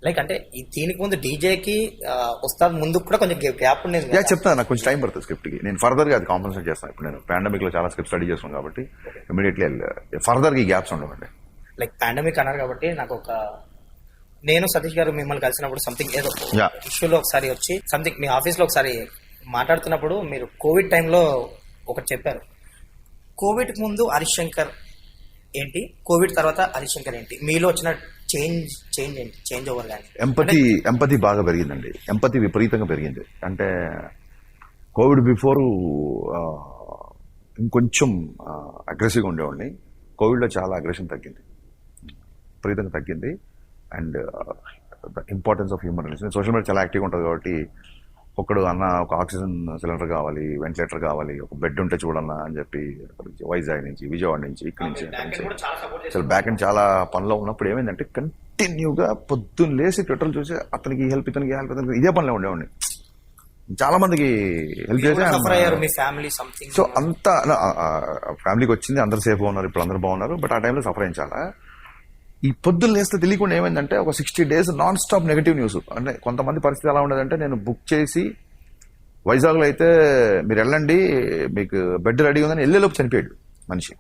Speaker 1: లైక్ అంటే దీనికి ముందు డీజేకి ఉస్తాద్ ముందు కూడా కొంచెం గ్యాప్ ఉండేది.
Speaker 2: చెప్తాను, నాకు కొంచెం టైం పడుతుంది స్క్రిప్ట్ కి. నేను ఫర్దర్ గా అది కాంపన్సేట్ చేస్తాను. ఇప్పుడు నేను పాండమిక్ లో చాలా స్క్రిప్ట్ స్టడీ చేస్తున్నాను కాబట్టి ఇమీడియట్లీ ఫర్దర్ గా గ్యాప్స్ ఉండవండి.
Speaker 1: లైక్ పాండమిక్ అన్నారు కాబట్టి నాకు నేను సతీష్ గారు మిమ్మల్ని కలిసినప్పుడు సంథింగ్ ఏదో ఇష్యూలో ఒకసారి వచ్చి సంథింగ్ మీ ఆఫీస్ లో ఒకసారి మాట్లాడుతున్నప్పుడు మీరు కోవిడ్ టైంలో ఒకటి చెప్పారు. కోవిడ్ ముందు హరీష్ శంకర్ ఏంటి, కోవిడ్ తర్వాత హరీష్ శంకర్ ఏంటి, మీలో వచ్చిన చేంజ్ ఏంటి, చేంజ్ ఓవర్ కానీ?
Speaker 2: ఎంపతి బాగా పెరిగిందండి. ఎంపతి విపరీతంగా పెరిగింది. అంటే కోవిడ్ బిఫోర్ ఇంకొంచెం అగ్రెసివ్గా ఉండేవాడిని. కోవిడ్లో చాలా అగ్రెషన్ తగ్గింది, విపరీతంగా తగ్గింది. And the importance of human relation. Social media చాలా యాక్టివ్గా ఉంటుంది కాబట్టి ఒకడు అన్న ఒక ఆక్సిజన్ సిలిండర్ కావాలి, వెంటిలేటర్ కావాలి, ఒక బెడ్ ఉంటే చూడన్నా అని చెప్పి వైజాగ్ నుంచి, విజయవాడ నుంచి, ఇక్కడి నుంచి అసలు బ్యాక్ అండ్ చాలా పనిలో ఉన్నప్పుడు ఏమైందంటే కంటిన్యూగా పొద్దున్న లేసి ట్విట్టర్ చూసి అతనికి హెల్ప్, ఇతనికి హెల్ప్, ఇతనికి ఇదే పనిలో ఉండేవాడిని. చాలా మందికి హెల్ప్ చేసి సో అంతా ఫ్యామిలీకి వచ్చింది, అందరు సేఫ్గా ఉన్నారు, ఇప్పుడు అందరు బాగున్నారు. బట్ ఆ టైంలో సఫర్ అయ్యాం చాలా. ఈ పొద్దున్న లేస్తే తెలియకుండా ఏమైందంటే ఒక 60 days non stop negative news. అంటే కొంతమంది పరిస్థితి ఎలా ఉండదంటే, నేను బుక్ చేసి వైజాగ్లో అయితే మీరు వెళ్ళండి, మీకు బెడ్ రెడీ ఉందని వెళ్ళేలోపు చనిపోయాడు మనిషి.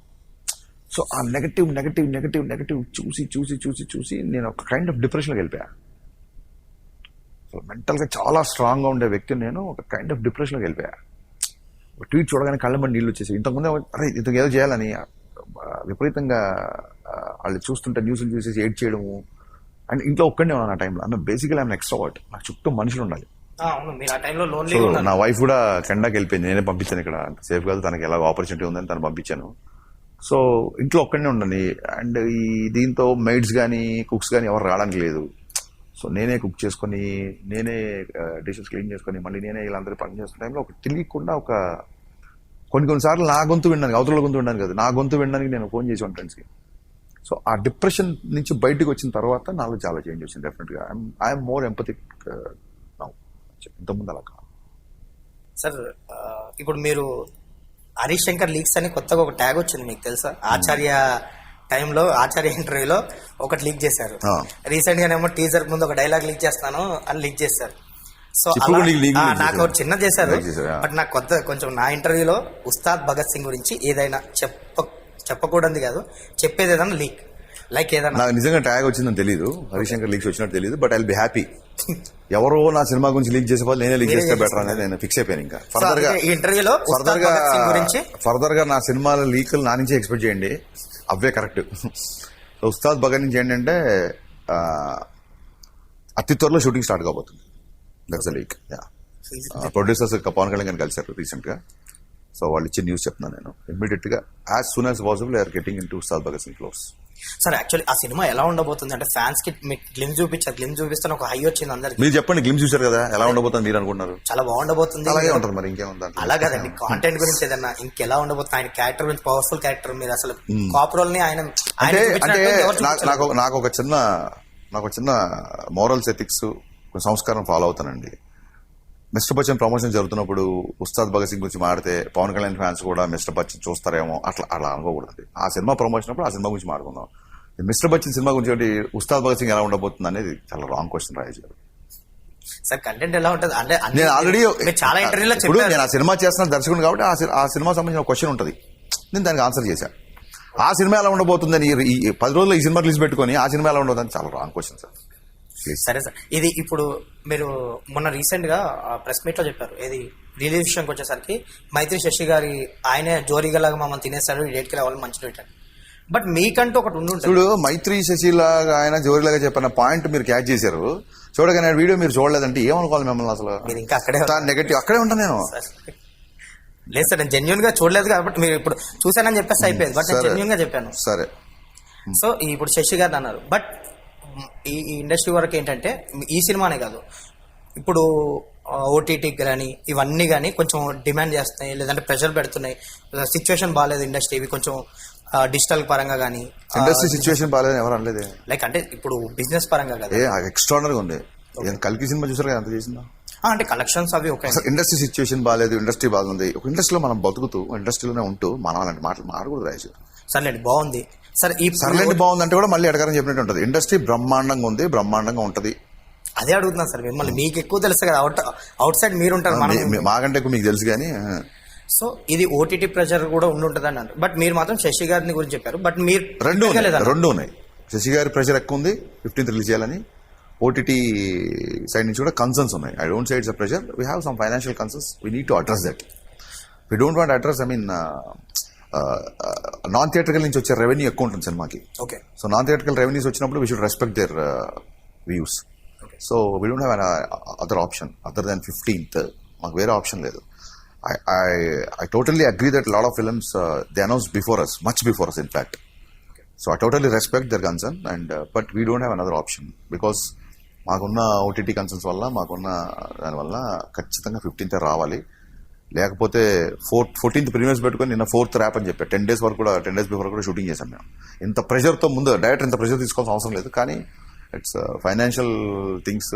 Speaker 2: సో ఆ నెగటివ్ నెగటివ్ నెగటివ్ నెగటివ్ చూసి చూసి చూసి చూసి నేను ఒక కైండ్ ఆఫ్ డిప్రెషన్కి వెళ్ళిపోయా. సో మెంటల్గా చాలా స్ట్రాంగ్గా ఉండే వ్యక్తిని నేను ఒక కైండ్ ఆఫ్ డిప్రెషన్లోకి వెళ్ళిపోయా. ఒక ట్వీట్ చూడగానే కళ్ళ మంది నీళ్ళు వచ్చేసి, ఇంతకుముందే అరే ఇంతకు ఏదో చేయాలని విపరీతంగా వాళ్ళు చూస్తుంటే న్యూస్లు చూసేసి ఎయిడ్ చేయడము. అండ్ ఇంట్లో ఒక్కడే ఉన్నాను ఆ టైంలో. ఆమె బేసికలీ ఆమె ఎక్స్ట్రావర్ట్, నాకు చుట్టూ మనుషులు ఉండాలి. సో నా వైఫ్ కూడా కెనడాకి వెళ్ళిపోయింది, నేనే పంపించాను. ఇక్కడ సేఫ్ కాదు, తనకి ఎలా ఆపర్చునిటీ ఉందని తను పంపించాను. సో ఇంట్లో ఒక్కడే ఉండండి. అండ్ ఈ దీంతో మెయిడ్స్ కానీ కుక్స్ కానీ ఎవరు రావడానికి లేదు. సో నేనే కుక్ చేసుకొని, నేనే డిషెస్ క్లీన్ చేసుకొని, మళ్ళీ నేనే వీళ్ళందరూ పని చేస్తున్న టైంలో ఒక తెలియకుండా ఒక కొన్నిసార్లు నా గొంతు వినడానికి, అవతల గొంతు వినడానికి కాదు, నా గొంతు వినడానికి నేను ఫోన్ చేసి ఫ్రెండ్స్కి. సో ఆ డిప్రెషన్ నుంచి బయటకు వచ్చిన తర్వాత నాలో చాలా చేంజ్ వచ్చింది. డెఫినెట్గా ఐఎమ్ మోర్ ఎంపథిక్ నౌ. ఇంతకుముందు అలా కాదు.
Speaker 1: సార్ ఇప్పుడు మీరు హరీష్ శంకర్ లీక్స్ అని కొత్తగా ఒక ట్యాగ్ వచ్చింది, మీకు తెలుసా? ఆచార్య టైంలో, ఆచార్య ఇంటర్వ్యూలో ఒకటి లీక్ చేశారు. రీసెంట్ గానేమో టీజర్ ముందు ఒక డైలాగ్ లీక్ చేస్తాను అని లీక్ చేశారు. సో నాకు చిన్న చేశారు. బట్ నాకు కొంచెం నా ఇంటర్వ్యూలో ఉస్తాద్ భగత్ సింగ్ గురించి ఏదైనా చెప్పకూడదు కాదు, చెప్పేది ఏదైనా లీక్ లైక్ ఏదైనా.
Speaker 2: నాకు నిజంగా ట్యాగ్ వచ్చిందని తెలియదు, హరీష్ శంకర్ లీక్స్ వచ్చినట్టు తెలియదు. But I will be happy. ఎవరో నా సినిమా గురించి లీక్ చేసే వాళ్ళు నేనే లీక్ చేస్తే బెటర్ అనేది నేను ఫిక్స్ అయిపోయాను. ఇంకా ఫర్దర్ గా నా సినిమాల లీకులు నా నుంచి ఎక్స్పెక్ట్ చేయండి, అవే కరెక్ట్. ఉస్తాద్ భగత్ నుంచి ఏంటంటే అతి త్వరలో షూటింగ్ స్టార్ట్ కాబోతుంది. That's leak. Producers Pawan Kalyan గారిని కలిసారు రీసెంట్ గా. సో వాళ్ళు ఇచ్చే న్యూస్ చెప్తున్నాను నేను. ఇమ్మీడియట్ గా as soon as possible are getting in to Ustaad Bhagat Singh floors.
Speaker 1: Sir actually ఆ సినిమా ఎలా ఉండబోతుంది అంటే, ఫ్యాన్స్ కి మీకు గ్లిమ్స్ చూపించారు, గ్లిమ్స్ చూపిస్తాను ఒక హై వచ్చింది అందరికి.
Speaker 2: మీరు చెప్పండి, గ్లిమ్స్ చూసారు కదా, ఎలా ఉండబోతుంది మీరు అనుకుంటున్నారు?
Speaker 1: చాలా బాగుండబోతుంది.
Speaker 2: అలాగే ఉంటుంది మరి, ఇంకేముంది
Speaker 1: అలా కదండి. కాంటెంట్ గురించి ఏదన్నా ఇంకెలా ఉండబోతుంది, ఆయన క్యారెక్టర్ గురించి, పవర్ఫుల్ క్యారెక్టర్. మీరు అసలు కాప్ రోల్ ని ఆయన నాకు ఒక
Speaker 2: చిన్న మోరల్స్, ఎథిక్స్, సంస్కారం ఫాలో అవుతానండి. మిస్టర్ బచ్చన్ ప్రమోషన్ జరుగుతున్నప్పుడు ఉస్తాద్ భగత్ సింగ్ గురించి మాడితే పవన్ కళ్యాణ్ ఫ్యాన్స్ కూడా మిస్టర్ బచ్చన్ చూస్తారేమో, అలా అనుకోకూడదు. ఆ సినిమా ప్రమోషన్ అప్పుడు ఆ సినిమా గురించి మాట్లాడుకుందాం. మిస్టర్ బచ్చన్ సినిమా గురించి ఉస్తాద్ భగత్ సింగ్ ఎలా ఉండబోతుంది అనేది చాలా రాంగ్ క్వశ్చన్ రాజు గారు.
Speaker 1: సార్ కంటెంట్ ఎలా ఉంటుంది అంటే,
Speaker 2: నేను ఆల్రెడీ
Speaker 1: చాలా ఇంటర్వ్యూలో
Speaker 2: ఇప్పుడు నేను ఆ సినిమా చేస్తున్న దర్శకుడు కాబట్టి ఆ సినిమా సంబంధించిన క్వశ్చన్ ఉంటుంది, నేను దానికి ఆన్సర్ చేశాను. ఆ సినిమా ఎలా ఉండబోతుందని ఈ 10 రోజుల్లో ఈ సినిమా రిలీజ్ పెట్టుకొని ఆ సినిమా ఎలా ఉండబోతుందని చాలా రాంగ్ క్వశ్చన్ సార్.
Speaker 1: సరే సార్, ఇది ఇప్పుడు మీరు మొన్న రీసెంట్ గా ప్రెస్ మీట్ లో చెప్పారు, ఏది రిలీజ్ విషయానికి వచ్చేసరికి మైత్రి శశి గారి ఆయనే జోరీగలాగా మమ్మల్ని తినేస్తాడు, ఈ డేట్కి రావాలి మంచి డేట్ అని. బట్ మీకంటూ ఒకటి ఉండి
Speaker 2: చూడు, మైత్రి శశిలాగా ఆయన జోరీలాగా చెప్పిన పాయింట్ మీరు క్యాచ్ చేశారు. చూడగానే వీడియో మీరు చూడలేదంటే ఏమనుకోవాలి మిమ్మల్ని? అసలు
Speaker 1: మీరు ఇంకా అక్కడే
Speaker 2: నెగటివ్ అక్కడే ఉంటాను నేను.
Speaker 1: లేదు సార్, నేను జెన్యున్ గా చూడలేదు కాబట్టి మీరు ఇప్పుడు చూసానని చెప్పేసి అయిపోయింది. బట్ నేను జెన్యున్ గా చెప్పాను.
Speaker 2: సరే.
Speaker 1: సో ఇప్పుడు శశి గారిని అన్నారు. బట్ ఈ ఇండస్ట్రీ వరకు ఏంటంటే, ఈ సినిమానే కాదు, ఇప్పుడు ఓటీటీ కానీ ఇవన్నీ కానీ కొంచెం డిమాండ్ చేస్తున్నాయి, లేదంటే ప్రెషర్ పెడుతున్నాయి, సిచ్యువేషన్ బాగాలేదు ఇండస్ట్రీ, ఇవి కొంచెం డిజిటల్ పరంగా కానీ
Speaker 2: ఇండస్ట్రీ సిచ్యువేషన్ బాగాలేదు ఎవరు అనలేదే.
Speaker 1: లైక్ అంటే ఇప్పుడు బిజినెస్ పరంగా కదా.
Speaker 2: ఎక్స్ట్రాడనరీగా ఉంది. కల్కి సినిమా చూసారు కదా, ఎంత చేసిందా.
Speaker 1: అంటే కలెక్షన్స్ అవి ఓకే.
Speaker 2: అసలు ఇండస్ట్రీ సిచ్యువేషన్ బాగాలేదు, ఇండస్ట్రీ బాగుంది. ఒక ఇండస్ట్రీలో మనం బతుకుతూ ఇండస్ట్రీలోనే ఉంటూ మనం అలాంటి మాటలు మాట్లాడకూడదు రాజు.
Speaker 1: సర్లేండి బాగుంది సార్. ఈ
Speaker 2: సర్లేండి బాగుంది అంటే కూడా మళ్ళీ ఎడగారని చెప్పినట్టు ఉంటుంది. ఇండస్ట్రీ బ్రహ్మాండంగా ఉంది, బ్రహ్మాండంగా ఉంటది.
Speaker 1: అదే అడుగుతున్నాను సార్ మిమ్మల్ని, మీకు ఎక్కువ తెలుసు కదా, అవుట్ సైడ్ మీరు ఉంటారు,
Speaker 2: మాకంటే ఎక్కువ మీకు తెలుసు కానీ.
Speaker 1: సో ఇది ఓటీటీ ప్రెషర్ కూడా ఉండుంటది అని అంటారు. బట్ మీరు మాత్రం శశి గారిని గురించి చెప్పారు. బట్ మీరు
Speaker 2: రెండు ఉన్నాయి. శశి గారి ప్రెషర్ ఎక్కువ ఉంది 15th రిలీజ్ చేయాలని. ఓటీటీ సైడ్ నుంచి కూడా కన్సర్న్స్ ఉన్నాయి. I don't say it's a pressure, we have some financial concerns, we need to address that. We don't want address, I mean non theatrical నుంచి వచ్చే రెవెన్యూ ఎక్కువ ఉంటుంది సినిమాకి.
Speaker 1: Okay.
Speaker 2: So non theatrical revenues వచ్చినప్పుడు we should respect their views. So we don't have other option other than 15th. మాకు వేరే option లేదు. I totally agree that a lot of films they announced before us, much before us in fact. So I totally respect their concern, and but we don't have another option because మాకున్న OTT concerns వల్ల, మాకున్న దానివల్ల ఖచ్చితంగా 15th రావాలి. లేకపోతే 14th premieres పెట్టుకొని నిన్న 4th rap అని చెప్పారు. 10 days వరకు కూడా, 10 days బిఫోర్ కూడా షూటింగ్ చేశాం మేము. ఇంత ప్రెషర్తో ముందు డైరెక్టర్ ఇంత ప్రెషర్ తీసుకోవాల్సిన అవసరం లేదు, కానీ ఇట్స్ ఫైనాన్షియల్ థింగ్స్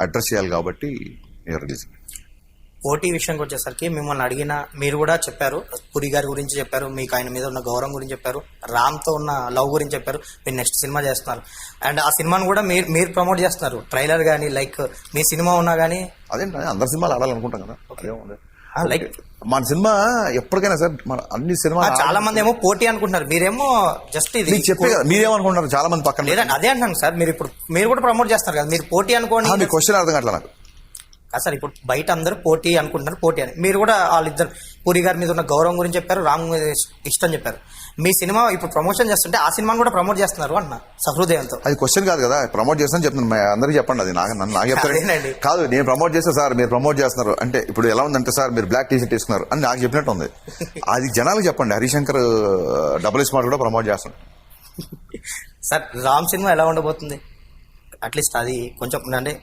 Speaker 2: అడ్రస్ చేయాలి కాబట్టి రిలీజింగ్.
Speaker 1: ఓటీ విషయానికి వచ్చేసరికి మిమ్మల్ని అడిగిన మీరు కూడా చెప్పారు, పురి గారి గురించి చెప్పారు, మీకు ఆయన మీద ఉన్న గౌరవం గురించి చెప్పారు, రామ్తో ఉన్న లవ్ గురించి చెప్పారు. మీరు నెక్స్ట్ సినిమా చేస్తున్నారు అండ్ ఆ సినిమాను కూడా మీరు ప్రమోట్ చేస్తున్నారు. ట్రైలర్ కానీ లైక్ మీ సినిమా ఉన్నా కానీ.
Speaker 2: అదేంటి అందరి సినిమాలు ఆడాలనుకుంటాం కదా.
Speaker 1: లైక్
Speaker 2: మన సినిమా ఎప్పటికైనా సార్, మన అన్ని సినిమాలు
Speaker 1: చాలా మంది ఏమో పోటీ అనుకుంటున్నారు, మీరేమో జస్ట్ ఇది
Speaker 2: చెప్పే కదా. మీరేమనుకుంటున్నారు చాలా మంది పక్కన?
Speaker 1: లేదండి అదే అంటున్నాను సార్, మీరు కూడా ప్రమోట్ చేస్తున్నారు కదా, మీరు పోటీ అనుకోండి.
Speaker 2: మీ క్వశ్చన్ అర్థం కావట్లేదు నాకు.
Speaker 1: సార్ ఇప్పుడు బయట అందరూ పోటీ అనుకుంటున్నారు, పోటీ అని. మీరు కూడా వాళ్ళిద్దరు పూరి గారి మీద ఉన్న గౌరవం గురించి చెప్పారు, రామ్ మీద ఇష్టం చెప్పారు. మీ సినిమా ఇప్పుడు ప్రమోషన్ చేస్తుంటే ఆ సినిమాను కూడా ప్రమోట్ చేస్తున్నారు అన్న సహృదయంతో.
Speaker 2: అది క్వశ్చన్ కాదు కదా, ప్రమోట్ చేస్తాను చెప్తున్నాను. అందరికీ చెప్పండి, అది నాకు చెప్తాను కాదు. నేను ప్రమోట్ చేస్తా సార్, మీరు ప్రమోట్ చేస్తున్నారు అంటే ఇప్పుడు ఎలా ఉందంటే సార్ మీరు బ్లాక్ టీ షర్ట్ వేసుకున్నారు అని నాకు చెప్పినట్టు ఉంది. అది జనాలకు చెప్పండి. హరిశంకర్ డబుల్ స్మార్ట్ కూడా ప్రమోట్ చేస్తున్నాడు.
Speaker 1: సార్ రామ్ సినిమా ఎలా ఉండబోతుంది? అట్లీస్ట్ అది కొంచెం అంటే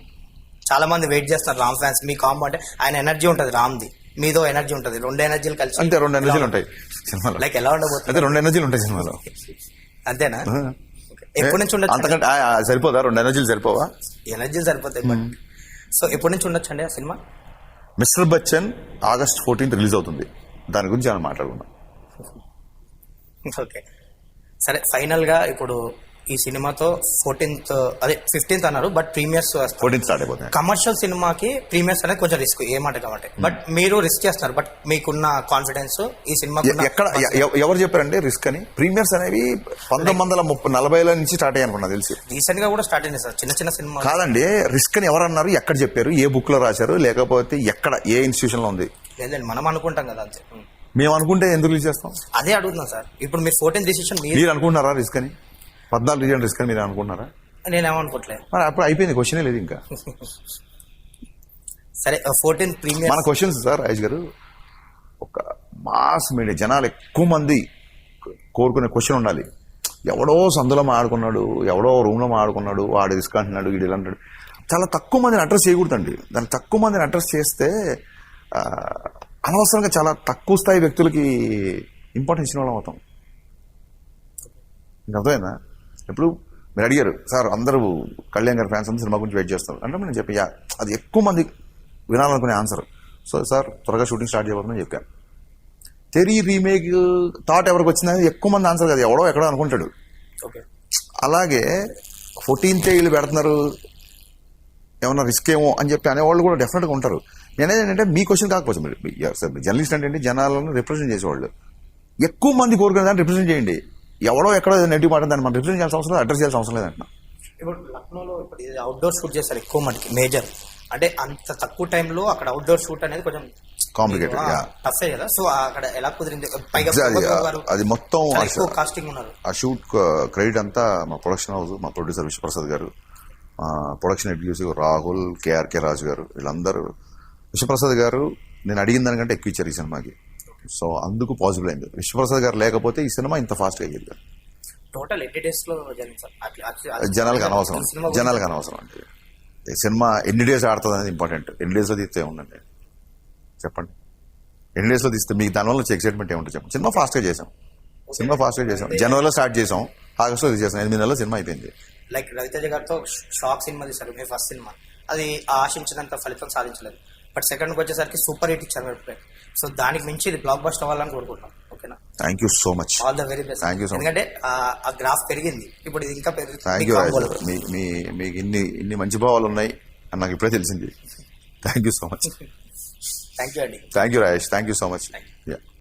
Speaker 1: చాలా మంది వెయిట్ చేస్తారు రామ్ ఫ్యాన్స్. మీ కాంబో అంటే ఆయన ఎనర్జీ ఉంటుంది, రామ్ది మీదో ఎనర్జీ ఉంటుంది, 2 ఎనర్జీలు కలిసి.
Speaker 2: అంతే, 2 ఎనర్జీలు ఉంటాయి సినిమాలో.
Speaker 1: లైక్ ఎలా ఉండబోతుంది?
Speaker 2: అదే 2 ఎనర్జీలు ఉంటాయి సినిమాలో.
Speaker 1: అంతేనా? ఎప్పటి నుంచి ఉండొచ్చు?
Speaker 2: అంతకంటే సరిపోదా? 2 ఎనర్జీలు సరిపోవా?
Speaker 1: ఎనర్జీలు సరిపోతాయి. బట్ సో ఎప్పటి నుంచి ఉండొచ్చు అండి ఆ cinema?
Speaker 2: Mister Bachchan August 14th release అవుతుంది. దాని గురించి మనం మాట్లాడుకున్నాం.
Speaker 1: ఓకే సరే, ఫైనల్ గా ఇప్పుడు ఈ సినిమాతో 14th అదే 15th అన్నారు, బట్ ప్రీమియర్స్
Speaker 2: 14th స్టార్ట్ అయిపోతుంది.
Speaker 1: కమర్షియల్ సినిమాకి ప్రీమియర్స్ అనేది కొంచెం రిస్క్, ఏమాట కాబట్టి. బట్ మీరు రిస్క్ చేస్తున్నారు, బట్ మీకున్న కాన్ఫిడెన్స్ ఈ సినిమా
Speaker 2: ఎక్కడ ఎవరు చెప్పారంటే రిస్క్ అని? ప్రీమియర్స్ అనేవి 1940 నుంచి స్టార్ట్ అయ్యి అనుకున్నా తెలిసి.
Speaker 1: రీసెంట్ గా కూడా స్టార్ట్ అయింది సార్, చిన్న చిన్న సినిమా.
Speaker 2: కాదండి, రిస్క్ అని ఎవరు అన్నారు? ఎక్కడ చెప్పారు? ఏ బుక్ లో రాశారు? లేకపోతే ఎక్కడ ఏ ఇన్స్టిట్యూషన్ లో ఉంది?
Speaker 1: లేదండి, మనం అనుకుంటాం కదా అంతే.
Speaker 2: మేము అనుకుంటే ఎందుకు రిలీజ్ చేస్తాం?
Speaker 1: అదే అడుగుతున్నాం సార్. ఇప్పుడు మీరు 14th డిసిషన్
Speaker 2: మీరు అనుకుంటున్నారా రిస్క్ అని? 14 రీజన్ రిస్క్ అని మీరు అనుకుంటున్నారా?
Speaker 1: నేనేమనుకోవట్లేదు.
Speaker 2: మరి అప్పుడు అయిపోయింది, క్వశ్చనే లేదు ఇంకా.
Speaker 1: సరే 14th ప్రీమియర్.
Speaker 2: మన క్వశ్చన్స్ సార్ రాజేష్ గారు, ఒక మాస్ మీడియా జనాలు ఎక్కువ మంది కోరుకునే క్వశ్చన్ ఉండాలి. ఎవడో సందులో ఆడుకున్నాడు, ఎవడో రూమ్లో ఆడుకున్నాడు, వాడు రిస్క్ అంటున్నాడు, వీడు ఇలా అంటాడు. చాలా తక్కువ మందిని అడ్రస్ చేయకూడదండి. దాన్ని తక్కువ మందిని అడ్రస్ చేస్తే అనవసరంగా చాలా తక్కువ స్థాయి వ్యక్తులకి ఇంపార్టెన్స్ ఇచ్చిన వాళ్ళం అవుతాం. ఇంకా అర్థమైందా? ఇప్పుడు మీరు అడిగారు సార్, అందరూ కళ్యాణ్ గారి ఫ్యాన్స్ అందరూ సినిమా గురించి వెయిట్ చేస్తారు అంటే నేను చెప్పి అది ఎక్కువ మంది వినాలనుకునే ఆన్సర్. సో సార్ త్వరగా షూటింగ్ స్టార్ట్ చేయబోతుందని చెప్పాను. తెరీ రీమేక్ థాట్ ఎవరికి వచ్చిందని ఎక్కువ మంది ఆన్సర్ కదా, ఎవడో ఎక్కడో అనుకుంటాడు. అలాగే 14th వీళ్ళు పెడుతున్నారు, ఏమన్నా రిస్క్ ఏమో అని చెప్పి అనేవాళ్ళు కూడా డెఫినెట్గా ఉంటారు. నేనేంటంటే మీ క్వశ్చన్ కాకపోవచ్చు, మీరు జర్నలిస్ట్ అంటే జనాలను రిప్రజెంట్ చేసేవాళ్ళు. ఎక్కువ మంది కోరుకునే దాన్ని రిప్రజెంట్ చేయండి. ఎవడో ఎక్కడో నెగిటివ్ మాట దాన్ని మనం రిప్రజెంట్ చేయాల్సిన అవసరం లేదు, అడ్రస్ చేయాల్సిన అవసరం లేదంట.
Speaker 1: ఇప్పుడు లక్నోలో ఇప్పుడు అవుట్డోర్ షూట్ చేస్తారు ఎక్కువ మటుకి మేజర్, అంటే అంత తక్కువ టైంలో అక్కడ అవుట్డోర్ షూట్ అనేది కొంచెం
Speaker 2: కాంప్లికేటెడ్,
Speaker 1: టఫ్ కదా. సో అక్కడ ఎలా కుదిరింది? పైగా
Speaker 2: అది మొత్తం
Speaker 1: కాస్టింగ్ ఉన్నారు.
Speaker 2: ఆ షూట్ క్రెడిట్ అంతా మా ప్రొడక్షన్ హౌస్, మా ప్రొడ్యూసర్ విశ్వప్రసాద్ గారు, ప్రొడక్షన్ ఎగ్జిక్యూటివ్ రాహుల్, కేఆర్కే రాజు గారు, వీళ్ళందరూ. విశ్వప్రసాద్ గారు నేను అడిగిన దానికంటే ఎక్కువ ఇచ్చారు ఈ సినిమాకి. సో అందుకు పాసిబుల్ అయింది. విశ్వప్రసాద్ గారు లేకపోతే ఈ సినిమా ఇంత ఫాస్ట్ గా అయ్యేది.
Speaker 1: టోటల్ 8 days లో
Speaker 2: జనాలకు అనవసరం అంటే సినిమా ఎన్ని డేస్ ఆడుతుంది అనేది ఇంపార్టెంట్. ఎన్ని డేస్లో తీస్తే ఉండండి చెప్పండి. ఎన్ని డేస్లో తీస్తే మీకు దానివల్ల వచ్చే ఎక్సైట్మెంట్ ఏముంటుంది చెప్పండి. సినిమా ఫాస్ట్గా చేసాం. జనవరిలో స్టార్ట్ చేసాం, ఆగస్టులో తీసేసాం, 8 నెలల్లో సినిమా అయిపోయింది.
Speaker 1: లైక్ రవితేజ గారితో షాక్ సినిమా తీశారు, మీ ఫస్ట్ సినిమా. అది ఆశించినంత ఫలితం సాధించలేదు, బట్ సెకండ్కి వచ్చేసరికి సూపర్ హిట్ ఇచ్చారు మీరు. సో దానికి మించి ఇది బ్లాక్ బస్టర్ అవ్వాలని కోరుకుంటున్నాం. ఓకేనా,
Speaker 2: thank you so much.
Speaker 1: All the very best.
Speaker 2: Thank you so much.
Speaker 1: ఎందుకంటే ఆ గ్రాఫ్ పెరిగింది, ఇప్పుడు ఇది ఇంకా
Speaker 2: థ్యాంక్ యూ రాజేష్. మీకు ఇన్ని మంచి భావాలు ఉన్నాయి అని నాకు ఇప్పుడే తెలిసింది. Thank you so much.
Speaker 1: Thank you అండి.
Speaker 2: Thank you Rajesh. Thank you so much.